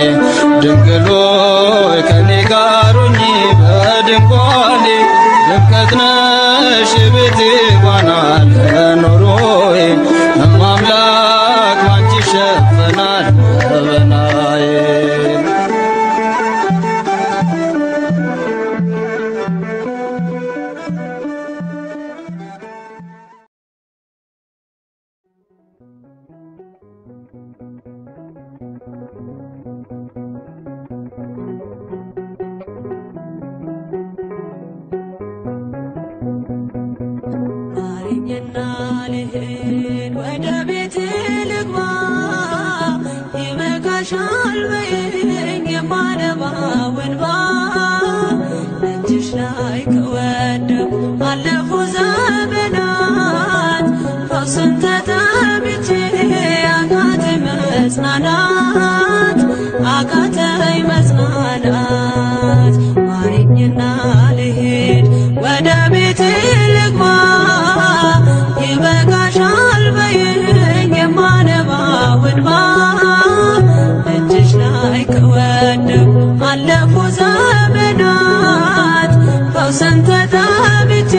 ድንግል ሆይ ከኔ ጋር ሁኚ በድንኳኔ ድምቀት ነሽ የቤቴ ፋና ለኑሮዬ እማምላክ ባንቺ ይሸፈናል ገበናዬ ማረኝና ልሂድ ወደ ቤት ልግባ ይበቃሻል በይኝ የማነባው እንባ እጅሽ ላይ ከወደቁ አለፉ ዘመናት ፈውስን ተጠምቼ አቃተኝ መጽናናት አቃተኝ መጽናናት ማረኝና ልሂድ ወደ ቤት ልግባ ይበቃሻል በይኝ የማነባው እንባ እጅሽ ላይ ከወደቁ አለፉ ዘመናት ፈውስን ተጠምቼ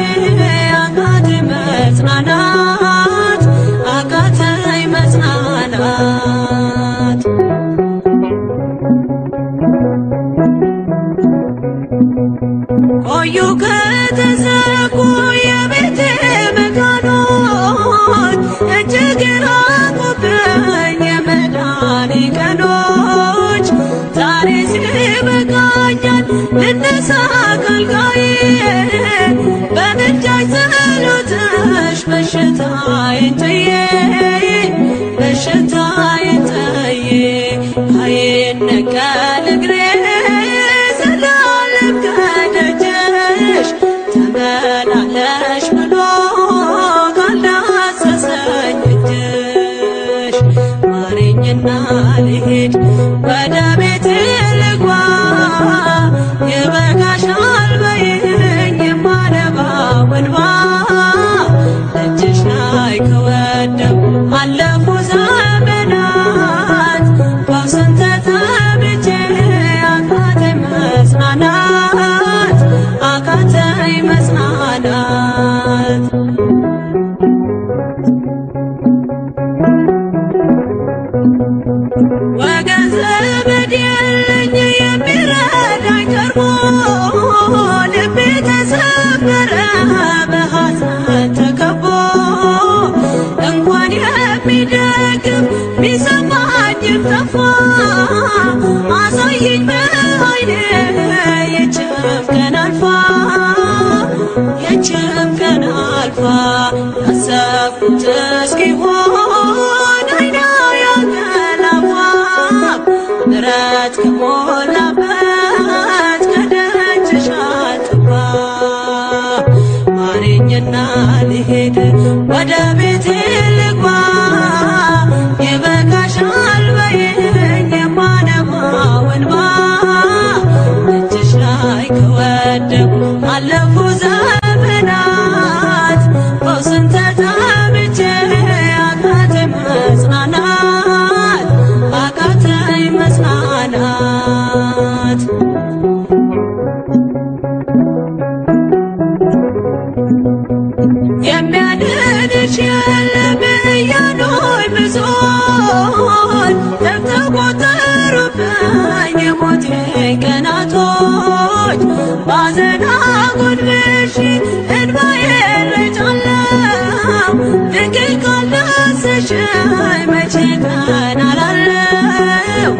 አቃተኝ መጽናናት አቃተኝ መጽናናት ቆዩ ከተዘጉ የቤቴ መካኖች እጅግ ራቁብኝ የመዳኔ ቀኖች ዛሬ ሲበቃኛል ልነሳ ከአልጋዬ በምልጃሽ ጸሎትሽ በሽታዬን ጥዬ በሽታዬን ጥዬ አይነቀል እግሬ ዘላለም ከደጅሽ ተመላለሽ ብሎ ካልዳሰሰኝ እጅሽ ማረኝና ልሂድ ወደ ቤቴ ልግባ ይበቃሻል በይኝ የማነባው እንባ እጅሽ ላይ ከወደቁ አለፉ ዘመናት ፈውስን ተጠምቼ አቃተኝ መጽናናት አቃተኝ መጽናናት ወገን ዘመድ የለኝ የሚረዳኝ ቀርቦ ልቤ ተሰበረ በሐዘን ተከቦ እንኳን የሚደግፍ ቢሰማኝም ጠፋ አሳየኝ በዓይኔ የችም ቀን አልፋ የችም ቀን አልፋ ያሰብኩት እስኪሆን አይና ያንቀላፋ ምሕረት ከሞላበት ከደጅሽ አልጠፋ ማረኝና ልሂድ ወደ ቤቴ የለም እያሉኝ ብዙዎች ተቆጠሩብኝ የሞቴ ቀናቶች ባዘን አጎንብሼ እንባዬን ረጫለሁ ድንግል ካልዳሰሽኝ መቼ ቀን አላለሁ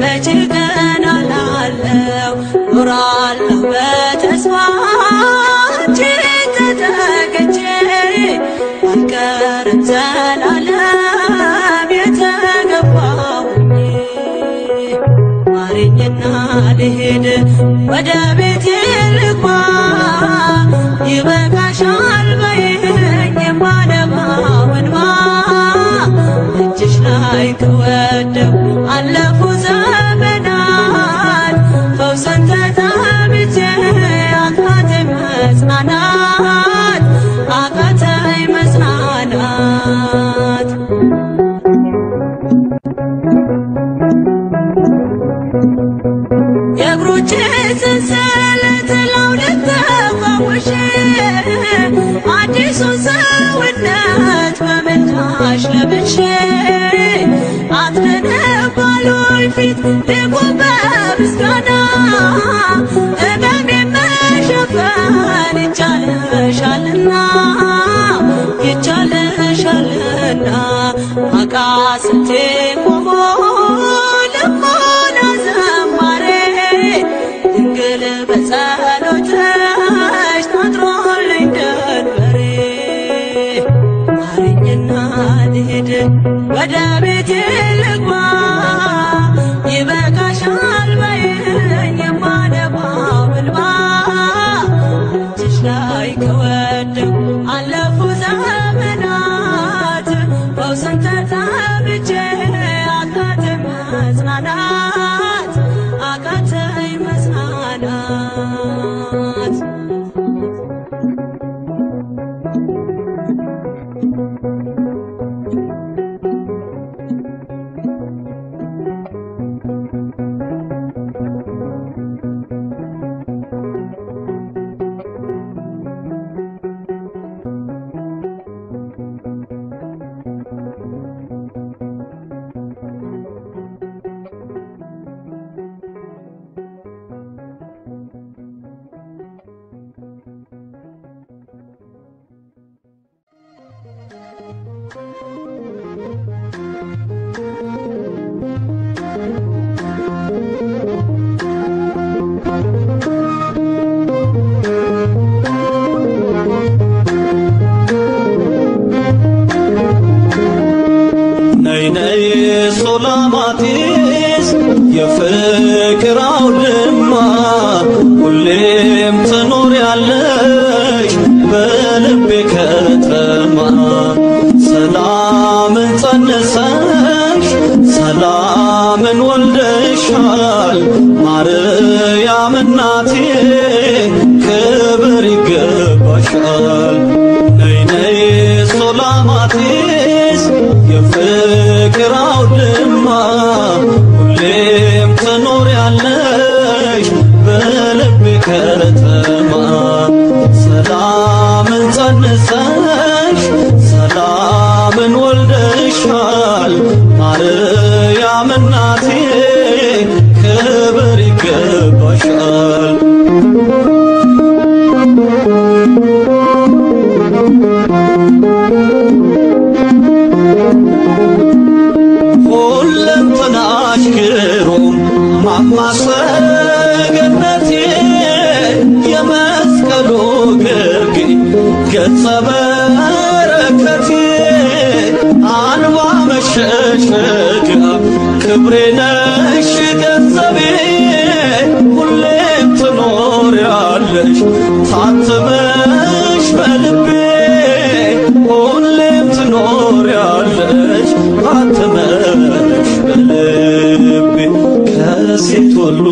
መቼ ቀን አላለሁ ኖራለሁ በተስፋ አንቺን ተጠግቼ አልቀርም ዘላለም የተገባሁኝ ማረኝና ልሂድ ወደ ቤቴ ልግባ ይበቃሻል በይኝ የማነባው እንባ እጅሽ ላይ ከወደኩ አለፉ ዘመናት ፈውስን ተጠምቼ አቃተኝ መጽናናት አቃተኝ መጽናናት የእግሮቼ ሰንሰለት ላውልቅ ተፈውሼ አዲሱን ሰውነት በምልጃሽ ለብሼ አትነነፍ ባሉኝ ፊት ልቁም በምስጋና ሕመሜን መሸፈን ይቻልሻልና ይቻልሻልና አቃስቴ ቆሞ ልቦና ዘማሬ ድንግል በጸሎትሽ ታጥሮልኝ ደንበሬ ማረኝና ልሂድ ወደ ቤቴ ልግባ ይበቃሻል በይኝ የማነባው እንባ እጅሽ ላይ ከወደኩ አለፉ ዘመናት ፈውስን ተጠምቼ አቃተኝ መጽናናት አቃተኝ መጽናናት ሶላማቲስ የፍቅር አውድማ ሁሌም ትኖሪያለሽ በልቤ ከተማ ሰላምን ጸንሰሽ ሰላምን ወልደሻል ማርያም እናቴ ክብር ይገባሻል ነይ ነይ ሶላማቲስ የፍቅር አውድማ ሁሌም ትኖሪያለሽ በልቤ ከተማ ሰላምን ጸንሰሽ ሰላምን ወልደሻል ማርያም እናቴ ክብር ይገባሻል ሁለንተናሽ ግሩም ማማሰገነቴ የመስቀሉ ግርጌ ገጸ በረከቴ አንባ መሸሸጊያ ክብሬ ነሽ ገንዘቤ ሁሌም ትኖሪያለሽ ታትመሽ በልቤ ሁሌም ትኖሪያለሽ ታትመሽ በልቤ ከሴት ሁሉ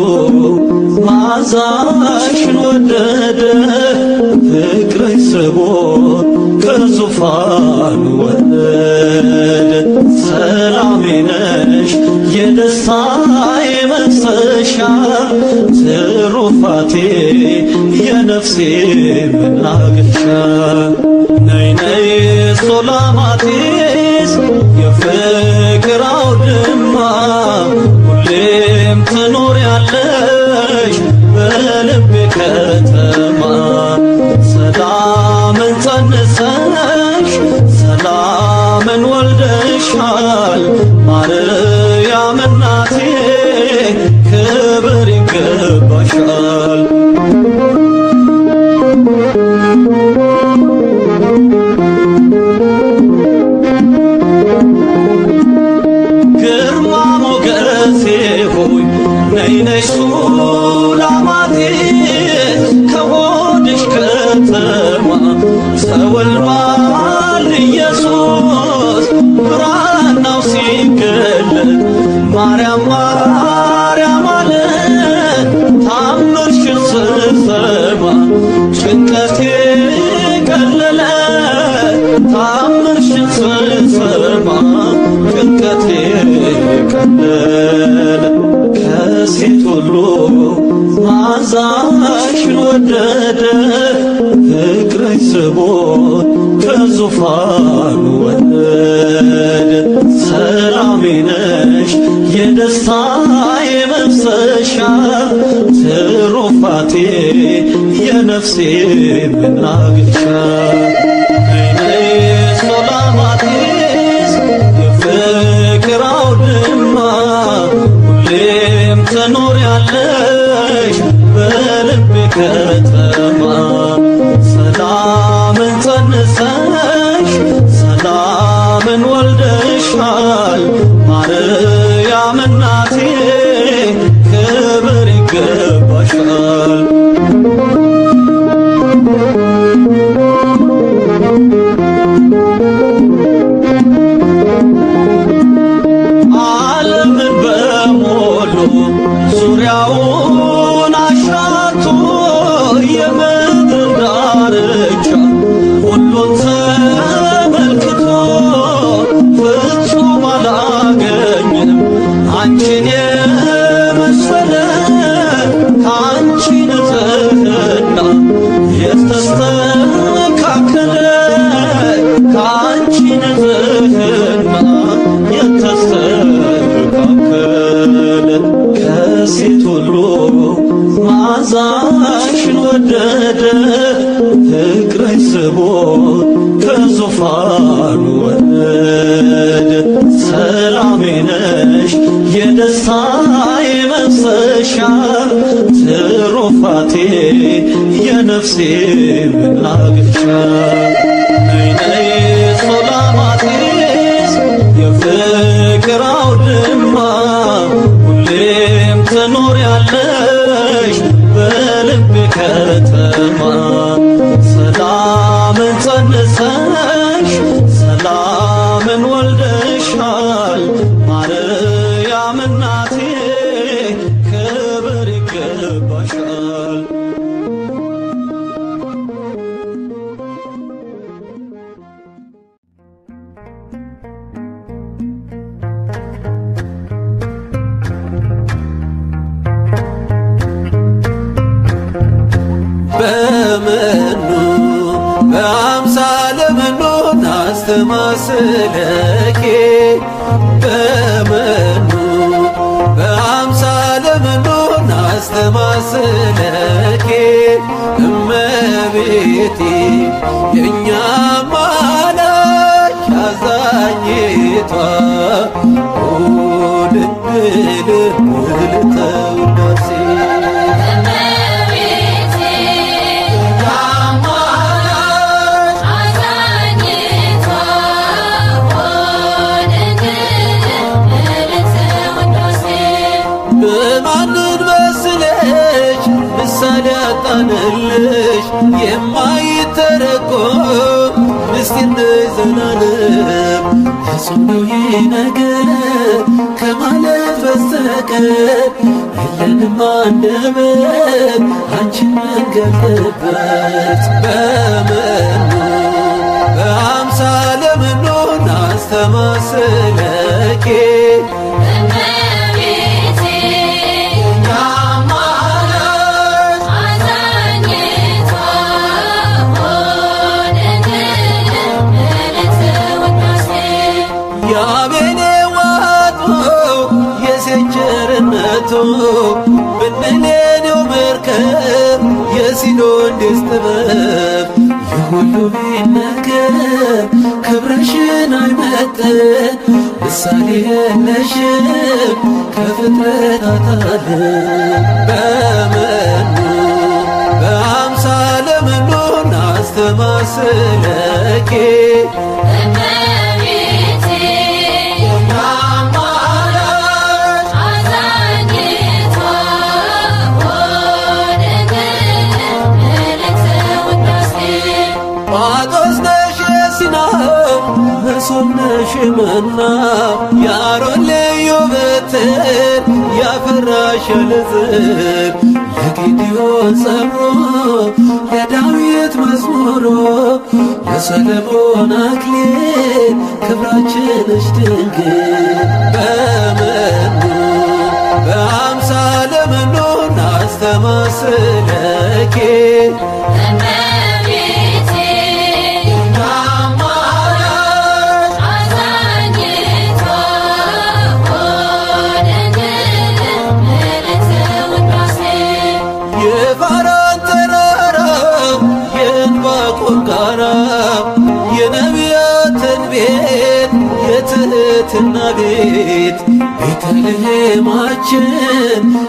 ማዛሽን ወደደ ፍቅርሽ ስቦ ከዙፋኑ ወረደ ሰላሜ ነሽ የደስታዬ መፍሰሻ ትሩፋቴ የነፍሴ መናገሻ ነይ ነይ ሶላማቲስ የፍቅር አውድማ ሁሌም ትኖሪያለሽ በልቤ ከተማ ሰላምን ጸንሰሽ ሰላምን ወልደሻል ማርያም እናቴ ክብር ይገባሻል ግርማ ሞገሴ ሆይ ነይ ነይ ሱላማቴ ከሆድሽ ከተማ ተወልዷል ኢየሱስ ብርሃናው ሲገለጥ ማርያም ማርያም አለ ታምርሽን ስሰማ ጭንቀቴ ቀለለ ታምርሽን ስሰማ ጭንቀቴ ቀለለ ከሴት ሁሉ ማዛሽን ወደደ ፍቅርሽ ስቦት ከዙፋኑ ወረደ ሰላሜ ነሽ የደስታዬ መፍሰሻ ትሩፋቴ የነፍሴ መናገሻ ነይ ሶላማቲስ የፍቅር አውድማ ሁሌም ትኖሪያለሽ በልቤ ከተማ ሰላምን ጸንሰሽ ሰላምን ወልደሻል ማርያም እናቴ ክብር ይገባሻል ዓለምን በሞሉ ዙሪያውን አሻቶ የምድር ዳርቻ ሁሉን ተመልክቶ ፍጹም አላገኘም አንቺን የመሰለ ከአንቺ ንጽሕና የተስተካከለ ከአንቺ ንጽሕና የተስተካከለ ከሴት ሁሉ ማዛሽን ወደደ ፍቅርሽ ስቦት ከዙፋኑ ወረደ ሰላሜ ነሽ የደስታዬ መፍሰሻ ትሩፋቴ የነፍሴ መናገሻ ነይ ነይ ሶላማቲስ የፍቅር አውድማ ሁሌም ትኖሪያለሽ በልቤ ከተማ ሰላምን ጸንሰሽ ሰላምን ወልደሻል ማርያም እናቴ ክብር ይገባሻል በመኑ በአምሳለ መኑ ናስተማስለኪ በመኑ በአምሳለ መኑ ናስተማስለኪ እመቤቴ የእኛ ማላች አዛኝቷ ድንግል ምልዕተ ውዳሴ በማንን መስለሽ ምሳሌ አጣንልሽ የማይተረጎም ምስጢር ነሽ ዘላለም ፍጹም ነው ይህ ነገር ከማለት በስተቀር የለንም አንደበት አንቺን መንገልጥበት በመኑ በአምሳለ መኑ ናስተማስለኪ Let's ያቤኔ ዋጦ የሴቸርነቱ ብንሌኔው መርከብ የሲኖንዴስ ጥበብ የሁሉ ቢነገር ክብረሽን አይመጥን ምሳሌ የለሽም ከፍጥረታት ዓለም በመኑ በአምሳለ መኑን አስተማስለኪ መሶብ ነሽ መና የአሮን ልዩ በትር ያፈራሽ ለዘር ለጌዴዎን ጸምሮ ለዳዊት መዝሙሮ ለሰለሞን አክሊል ክብራችንሽ ድንግል በመኑ በአምሳለ መኑን አስተማስለኪ የትህትና ቤት ቤተልሔማችን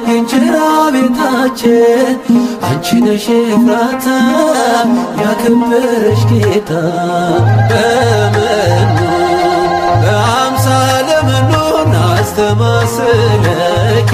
የእንጀራ ቤታችን አንቺ ነሽ ኤፍራታ ያከበረሽ ጌታ በመኑ በአምሳለ መኑን አስተማስለኪ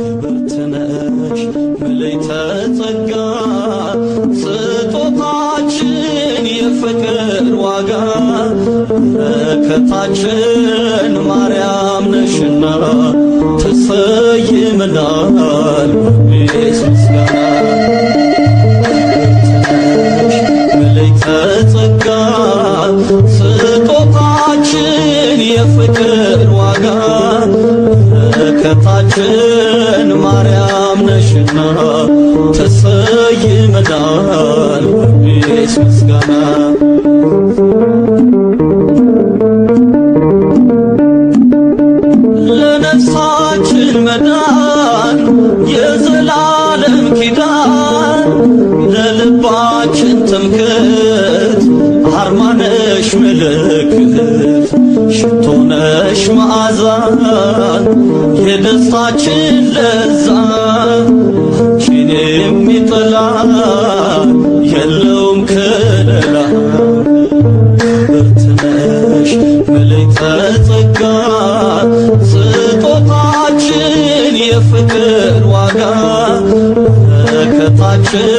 ክብርትነሽ ምልዕተ ጸጋ ስጦታችን የፍቅር ዋጋ በረከታችን ማርያም ነሽና ተሰይመናል በቤት ምስጋና ምልዕተ ጸጋ ስጦታችን የፍቅር ዋጋ በረከታችን ማርያም ነሽና ተሰይመናል በቤት ምስጋና ለነፍሳችን መዳን የዘላለም ኪዳን ለልባችን ትምክህት አርማነሽ ምልክት ሽቶነሽ መዓዛ የደስታችን ለዛ አንቺን የሚጠላ የለውም ከለላ ክብርትነሽ ምልዕተ ጸጋ ስጦታችን የፍቅር ዋጋ በረከታችን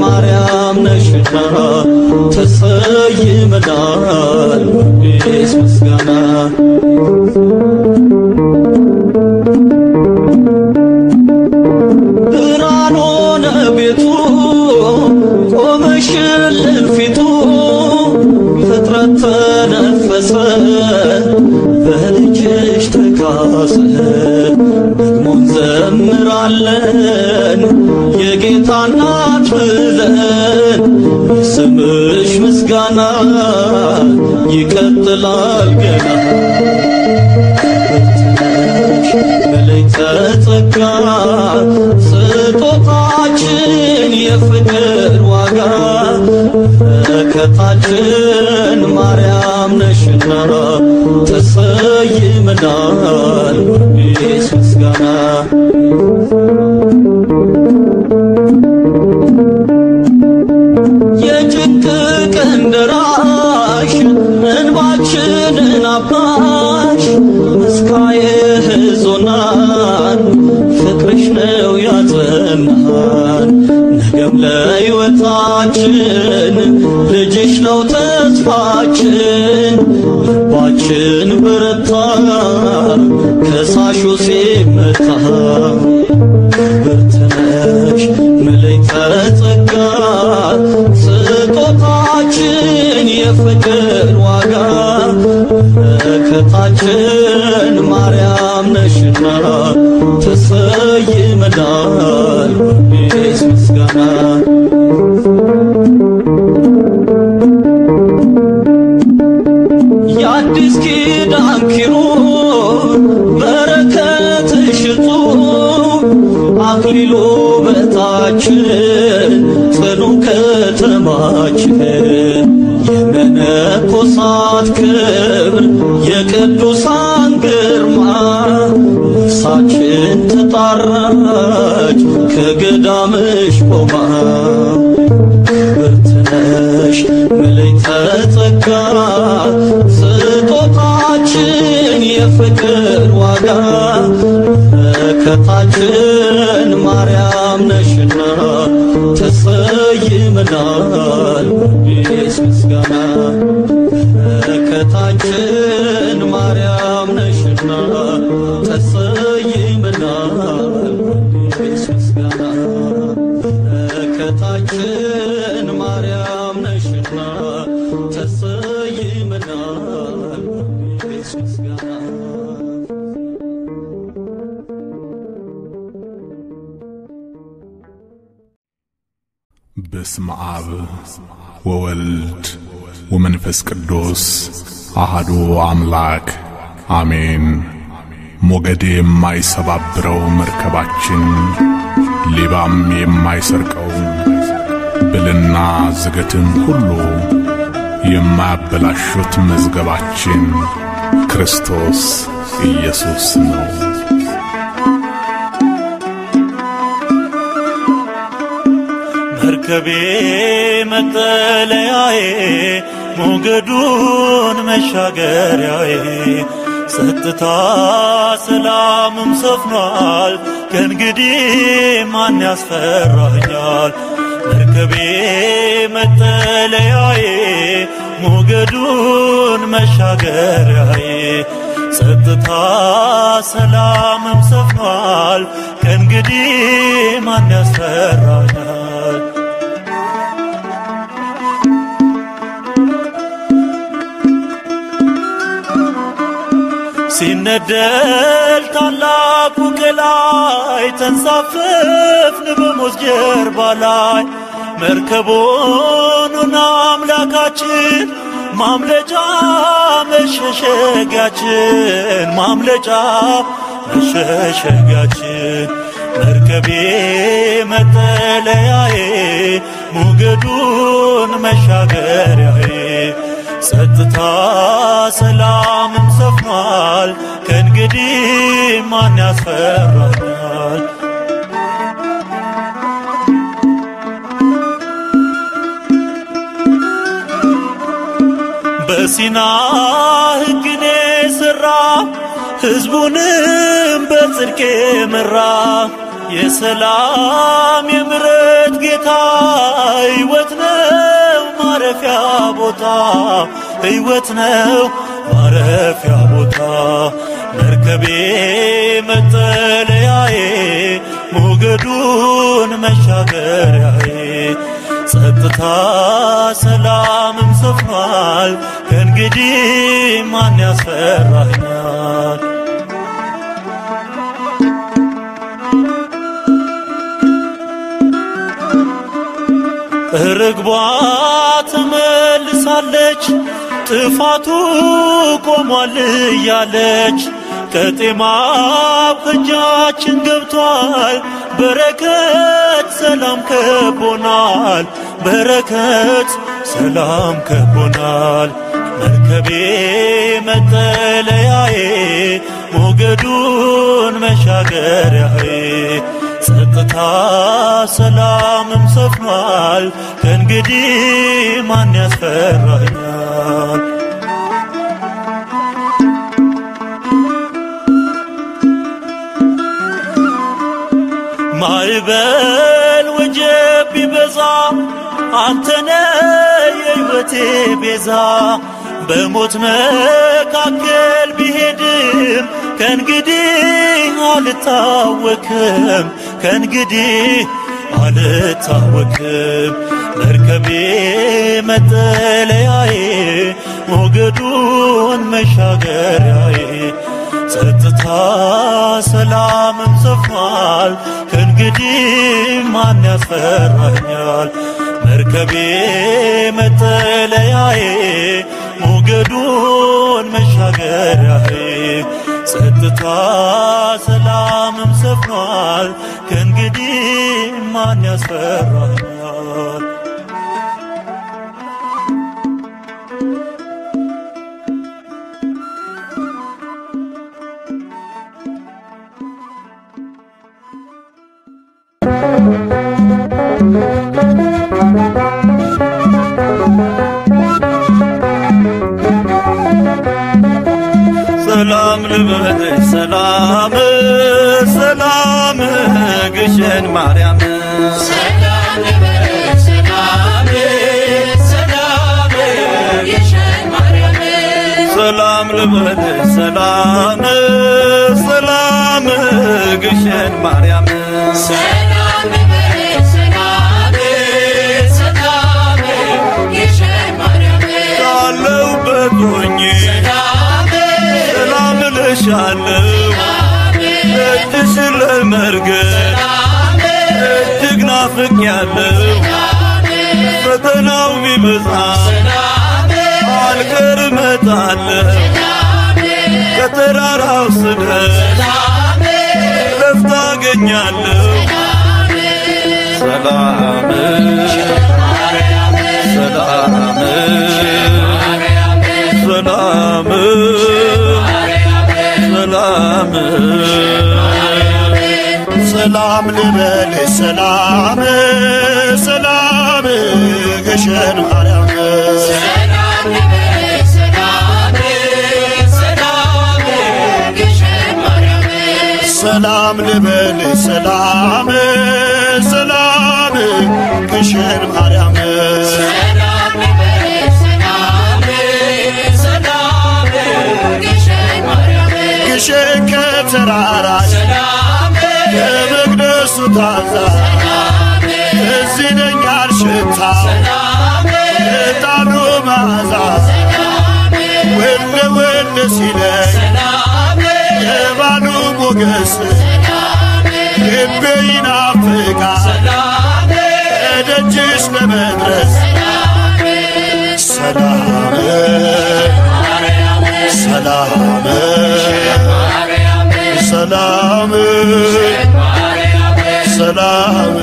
ማርያም ነሽና ተሰይመናል በቤት ምስጋና ብርሃን ሆነ ቤቱ ቆመሽልን ፊቱ ፍጥረት ተነፈሰ በልጅሽ ተካሰ ደግሞ እንዘምራለን የጌታ እናት ብለን የስምሽ ምስጋና ይቀጥላል ገና ምልዕተ ጸጋ ስጦታችን የፍቅር ዋጋ በረከታችን ማርያም ነሽና ተሰይመናል በቤት ምስጋና የጭንቅ ቀን ደራሽ እንባችንን አባሽ መስካየ ሕዙናን ፍቅርሽ ነው ያጸናን ለሕይወታችን ልጅሽ ነው ተስፋችን ልባችን በረታ ከሳሹ ሲመታ ብርትነሽ ምልዕተ ጸጋ ስጦታችን የፍቅር ዋጋ በረከታችን ማርያም ነሽና ተሰይመናል በአዲስ ምስጋና የአዲስ ኪዳን ኪሩብ በረከትሽ እጹብ አክሊሉ በታችን ጽኑ ከተማችን የመነኮሳት ክብር የቅዱሳን ግርማ ነፍሳችን ተጣራች ከገዳምሽ ቆማ ብርትነሽ ምልዕተ ጸጋ ስጦታችን የፍቅር ዋጋ በረከታችን ማርያም ነሽና ተሰይመናል በአዲስ ምስጋና በረከታችን ማርያም ነሽና ተሰይመናል በአዲስ ምስጋና በረከታችን ማርያም ነሽና ተሰይመናል በአዲስ ምስጋና በስመ አብ ወወልድ ወመንፈስ ቅዱስ አሐዱ አምላክ አሜን። ሞገድ የማይሰባብረው መርከባችን ሌባም የማይሰርቀው ብልና ዝገትን ሁሉ የማያበላሹት መዝገባችን ክርስቶስ ኢየሱስ ነው። መርከቤ መጠለያዬ ሞገዱን መሻገሪያዬ ጸጥታ ሰላምም ሰፍኗል ከእንግዲህ ማን ያስፈራኛል? መርከቤ መጠለያዬ ሞገዱን መሻገሪያዬ ጸጥታ ሰላምም ሰፍኗል ከእንግዲህ ማን ያስፈራኛል? ሲነደል ታላቁ ቀላይ ተንሳፈፍን በሞት ጀርባ ላይ መርከቡን አምላካችን ማምለጫ መሸሸጊያችን ማምለጫ መሸሸጊያችን መርከቤ መጠለያዬ ሞገዱን መሻገሪያዬ ጸጥታ ሰላምም ሰፍኗል ከእንግዲህ ማን ያስፈራኛል? በሲና ሕግን የሠራ ሕዝቡንም በጽድቅ የመራ የሰላም የምሕረት ጌታ ሕይወት ነው ማረፊያ ቦታ ሕይወት ነው ማረፊያ ቦታ መርከቤ መጠለያዬ ሞገዱን መሻገሪያዬ ጸጥታ ሰላምም ሰፍኗል ከእንግዲህ ማን ያስፈራኛል? ርግቧ ተመልሳለች ጥፋቱ ቆሟል እያለች ከጤማው ከእጃችን ገብቷል በረከት ሰላም ከቦናል በረከት ሰላም ከቦናል መርከቤ መጠለያዬ ሞገዱን መሻገሪያዬ ጸጥታ ሰላምም ሰፍኗል ከእንግዲህ ማን ያስፈራኛል? ማዕበል ወጀብ ቢበዛ አንተነ የሕይወቴ ቤዛ በሞት መካከል ቢሄድም ከእንግዲህ አልታወክም ከእንግዲህ አልታወክም መርከቤ መጠለያዬ ሞገዱን መሻገሪያዬ ጸጥታ ሰላምም ሰፍኗል ከእንግዲህ ማን ያስፈራኛል መርከቤ መጠለያዬ ሞገዱን መሻገሪያዬ ጸጥታ ሰላምም ሰፍኗል ከእንግዲህ ማን ያስፈራኛል ሰላም ልበልሽ ሰላም ሰላም ግሸን ማርያም ሰላም ልበልሽ ሰላም ሰላም ግሸን ማርያም ሰላም ልበልሽ ሰላም ሰላም ግሸን ማርያም ሰላም ልበልሽ ሰላም ሰላም ግሸን ማርያም ካለሁበት ሆኜ ሰላም እልሻለሁ እጅሽን ለመርገጥ እጅግ ናፍቄያለሁ ፈተናው ቢበዛ አልቀር እመጣለሁ ከተራራው ስደት ረፍት አገኛለሁ ሰላም ሰላም ሰላም ሰላም ሰላም ልበልሽ ሰላም ሰላም ግሸን ማርያም ሰላም ልበልሽ ሰላም ሰላም ግሸን ማርያም ሰላም ልበልሽ ሰላም ሰላም ግሸን ማርያም ሰላም ልበልሽ ሰላም ሰላም ግሸን ማርያም ግሸን ከተራራሽ ከመቅደሱ ታዛ እዚህ ነኛል ሽታ የጣኑ መዓዛ ወለ ወለ ሲለኝ የባሉ ሞገስ ልቤ ይናፍቃል እደጅሽ ለመድረስ ሰላም ሰላም ሰላም ሰላም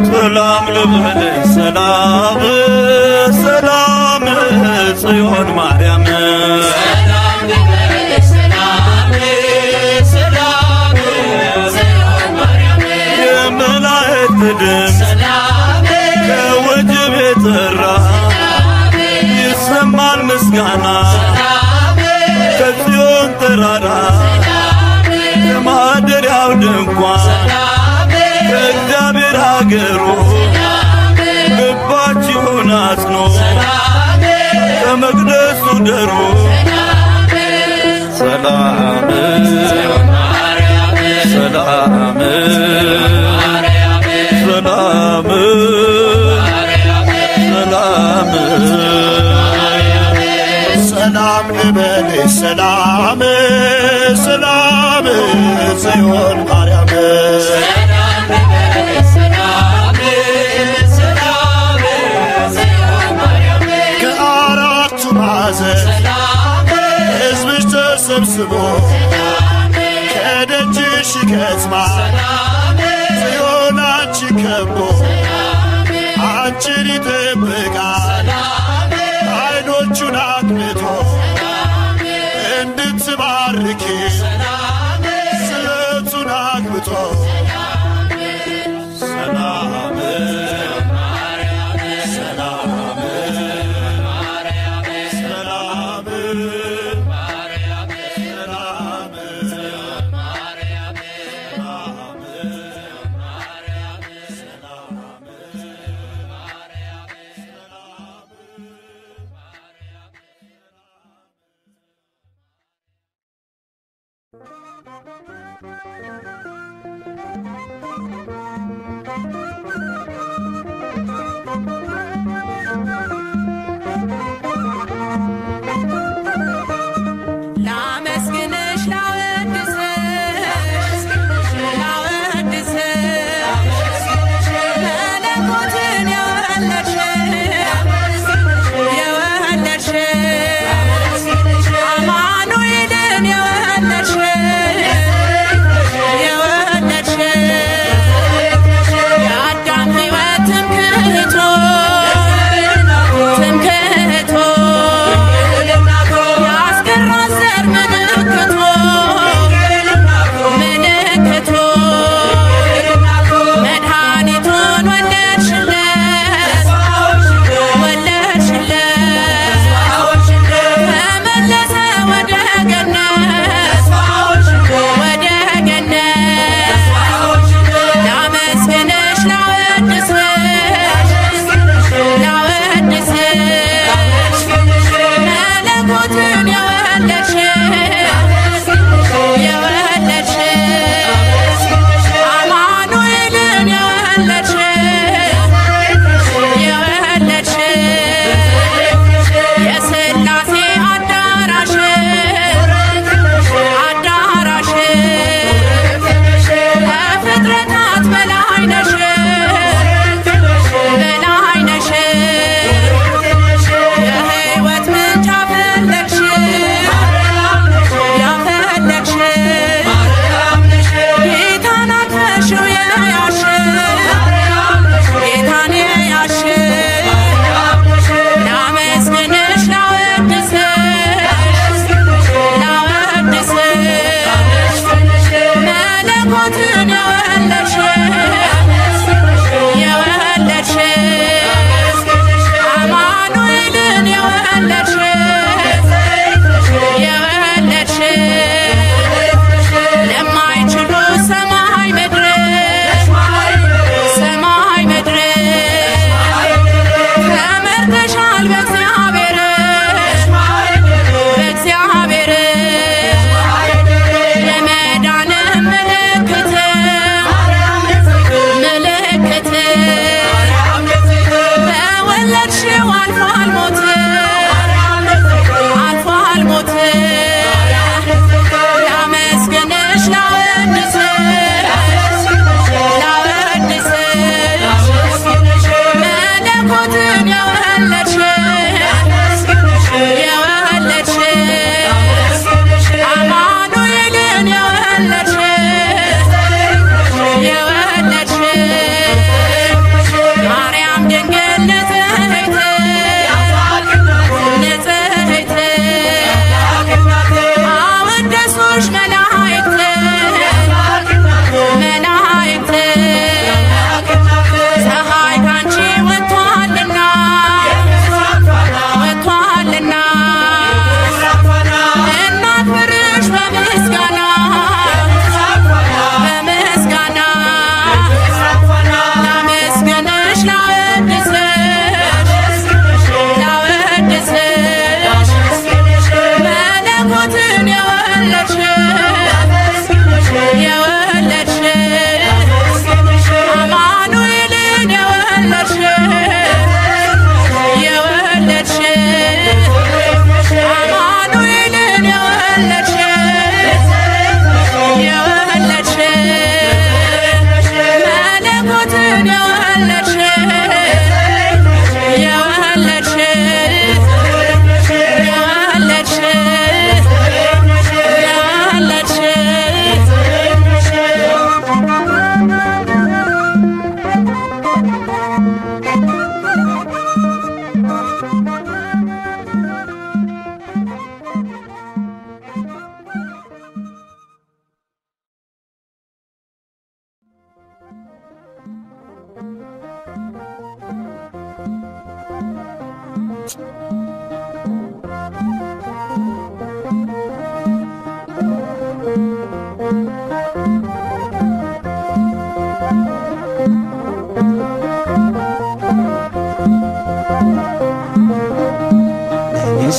ሰላም ልበልሽ ሰላም ሰላም ጽዮን ማርያም ሰላም ልበልሽ ሰላም ሰላም ጽዮን ማርያም የመላእክት ድምፅ ከወጀብ የጠራ ይሰማል ምስጋና ከጽዮን ተራራ ከማደሪያው ድንኳን ከእግዚአብሔር አገሩ ልባችሁን አጽኖ ከመቅደሱ ደሩ ሰላም ሰላም ሰላም ሰላም ሰላም ልበልሽ ሰላም ሰላም ጽዮን ማርያም ሰላም ልበልሽ ሰላም ሰላም ጽዮን ማርያም ከአራቱ ማዕዘን ሕዝብሽ ተሰብስቦ ከደጅሽ ይከዝማል ጽዮን አንቺን ከቦ አንቺን ይጠብቃል ዓይኖቹን አቅንቶ እንድትባርኪ ስለቱን አግብቶ ሰላም ሰላም ሰላም ላመስግንሽ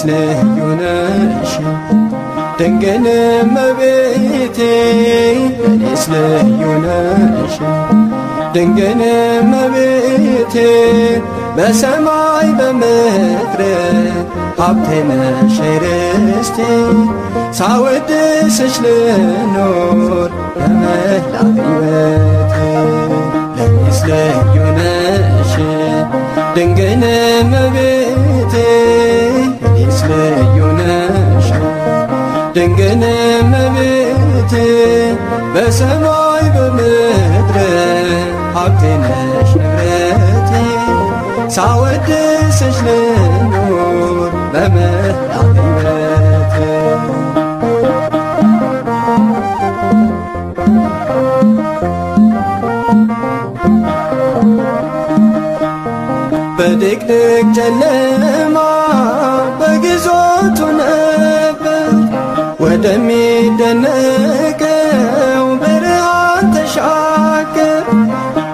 ልዩ ነሽ ድንግል እመቤቴ ለኔስ ልዩ ነሽ ነሽ ድንግል እመቤቴ በሰማይ በምድር ሀብቴ ነሽ ርስቴ ሳወድስሽ ልኖር በመላ ሕይወቴ ለኔስ ልዩ ነሽ ድንግል እመቤቴ ለኔስ ልዩ ነሽ ድንግል እመቤቴ በሰማይ በምድር ሀብቴ ነሽ ንብረቴ ሳወድስሽ ልኖር በመላ ሕይወቴ በድቅድቅ ጨለማ በግዞቱ ነበር ወደሚደነቀው ብርሃን ተሻገር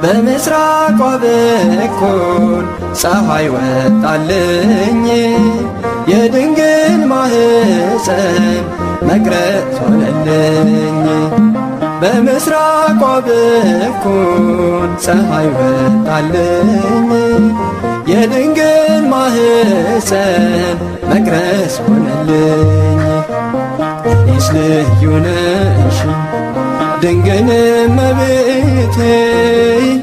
በምስራቋ በኩል ፀሐይ ወጣልኝ የድንግል ማህፀን መቅረት ሆነልኝ በምስራቋ በኩል ፀሐይ ወጣልኝ የድንግል ማህፀን መቅረስ ሆነልኝ ለኔስ ልዩ ነሽ ድንግል እመቤቴ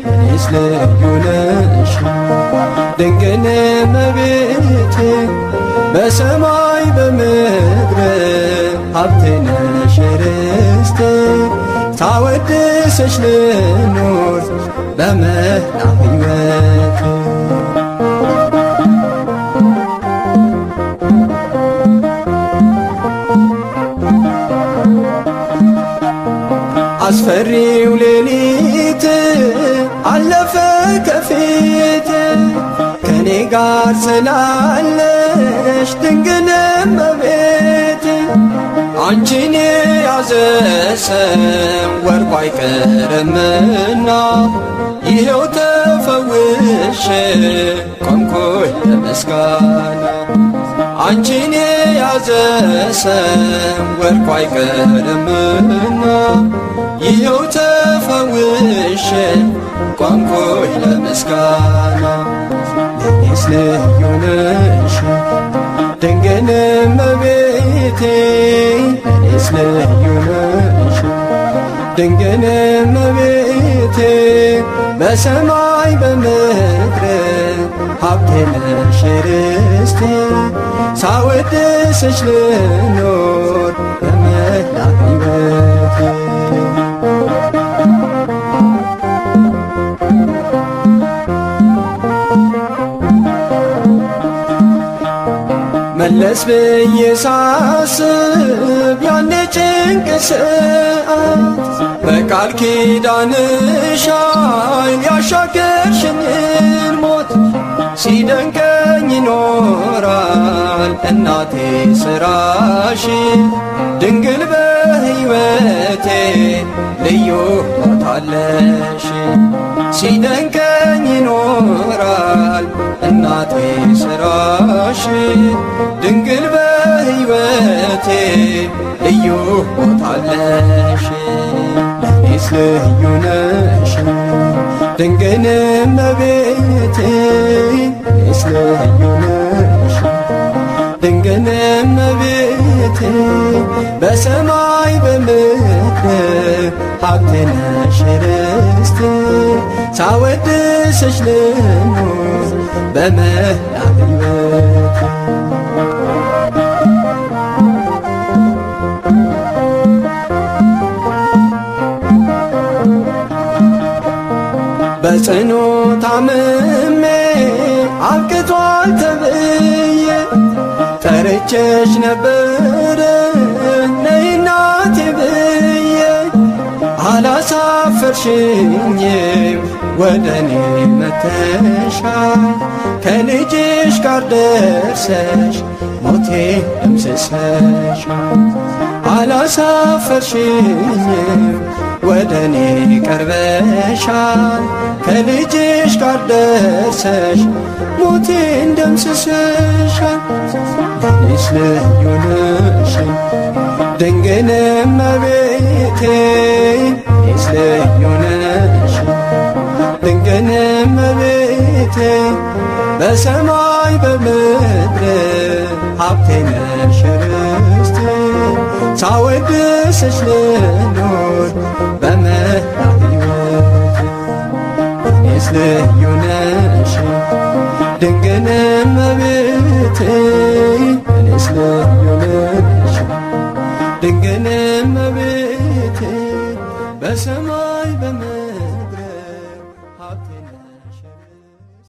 ለኔስ ልዩ ነሽ ድንግል እመቤቴ በሰማይ በምድር ሀብቴ ነሽ ርስቴ ሳወድስሽ ልኖር በመላ ሕይወቴ አስፈሪው ሌሊት አለፈ ከፊቴ ከኔ ጋር ስላለሽ ድንግል እመቤቴ አንቺን የያዘ ሰው ወርቁ አይቀርምና ይኸው ተፈውሼ ቆምኩኝ ለምስጋና አንቺን የያዘ ሰው ወርቁ አይቀርምና ይኸው ተፈውሼ ቆምኩኝ ለምስጋና ለኔስ ልዩ ነሽ ድንግል እመቤቴ ለኔስ ልዩ ነሽ ድንግል እመቤቴ በሰማይ በምድር ሀብቴ ነሽ ርስቴ ሳወድስሽ ልኖር በመላ ሕይወቴ መለስ ብዬ ሳስብ ያኔ ጭንቅ ሰዓት በቃል ኪዳንሽ ኃይል ያሻገርሽኝን ሞት ሲደንቀኝ ይኖራል እናቴ ስራሽ ድንግል በሕይወቴ ልዩ ቦታለሽ ሲደንቀኝ ይኖራል እናቴ ስራሽ ድንግል በሕይወቴ ልዩ ቦታለሽ ለኔስ ልዩ ነሽ ድንግል እመቤቴ ለኔስ ልዩ ነሽ ድንግል እመቤቴ በሰማይ በምድር ሀብቴ ነሽ ርስቴ ሳወድስሽ ልኖር በመላ ሕይወቴ በጽኑ ታምሜ አብቅቷል ተብዬ ጠርቼሽ ነበረ ነይ እናቴ ብዬ አላሳፈርሽኝም ወደኔ መተሻል ከልጅሽ ጋር ደርሰሽ ሞቴ ደምስሰሻል አላሳፈርሽኝም ወደኔ ቀርበሻል ከልጅሽ ጋር ደርሰሽ ሞቴን ደምስሰሻል ለኔስ ልዩ ነሽ ድንግል እመቤቴ ለኔስ ልዩ ነሽ ድንግል እመቤቴ በሰማይ በምድር ሀብቴ ነሽ ርስቴ ሳወድስሽ ልኖር በመላ ሕይወቴ እኔስ ልዩ ነሽ ድንግል እመቤቴ እኔስ ልዩ ነሽ ድንግል እመቤቴ በሰማይ በምድር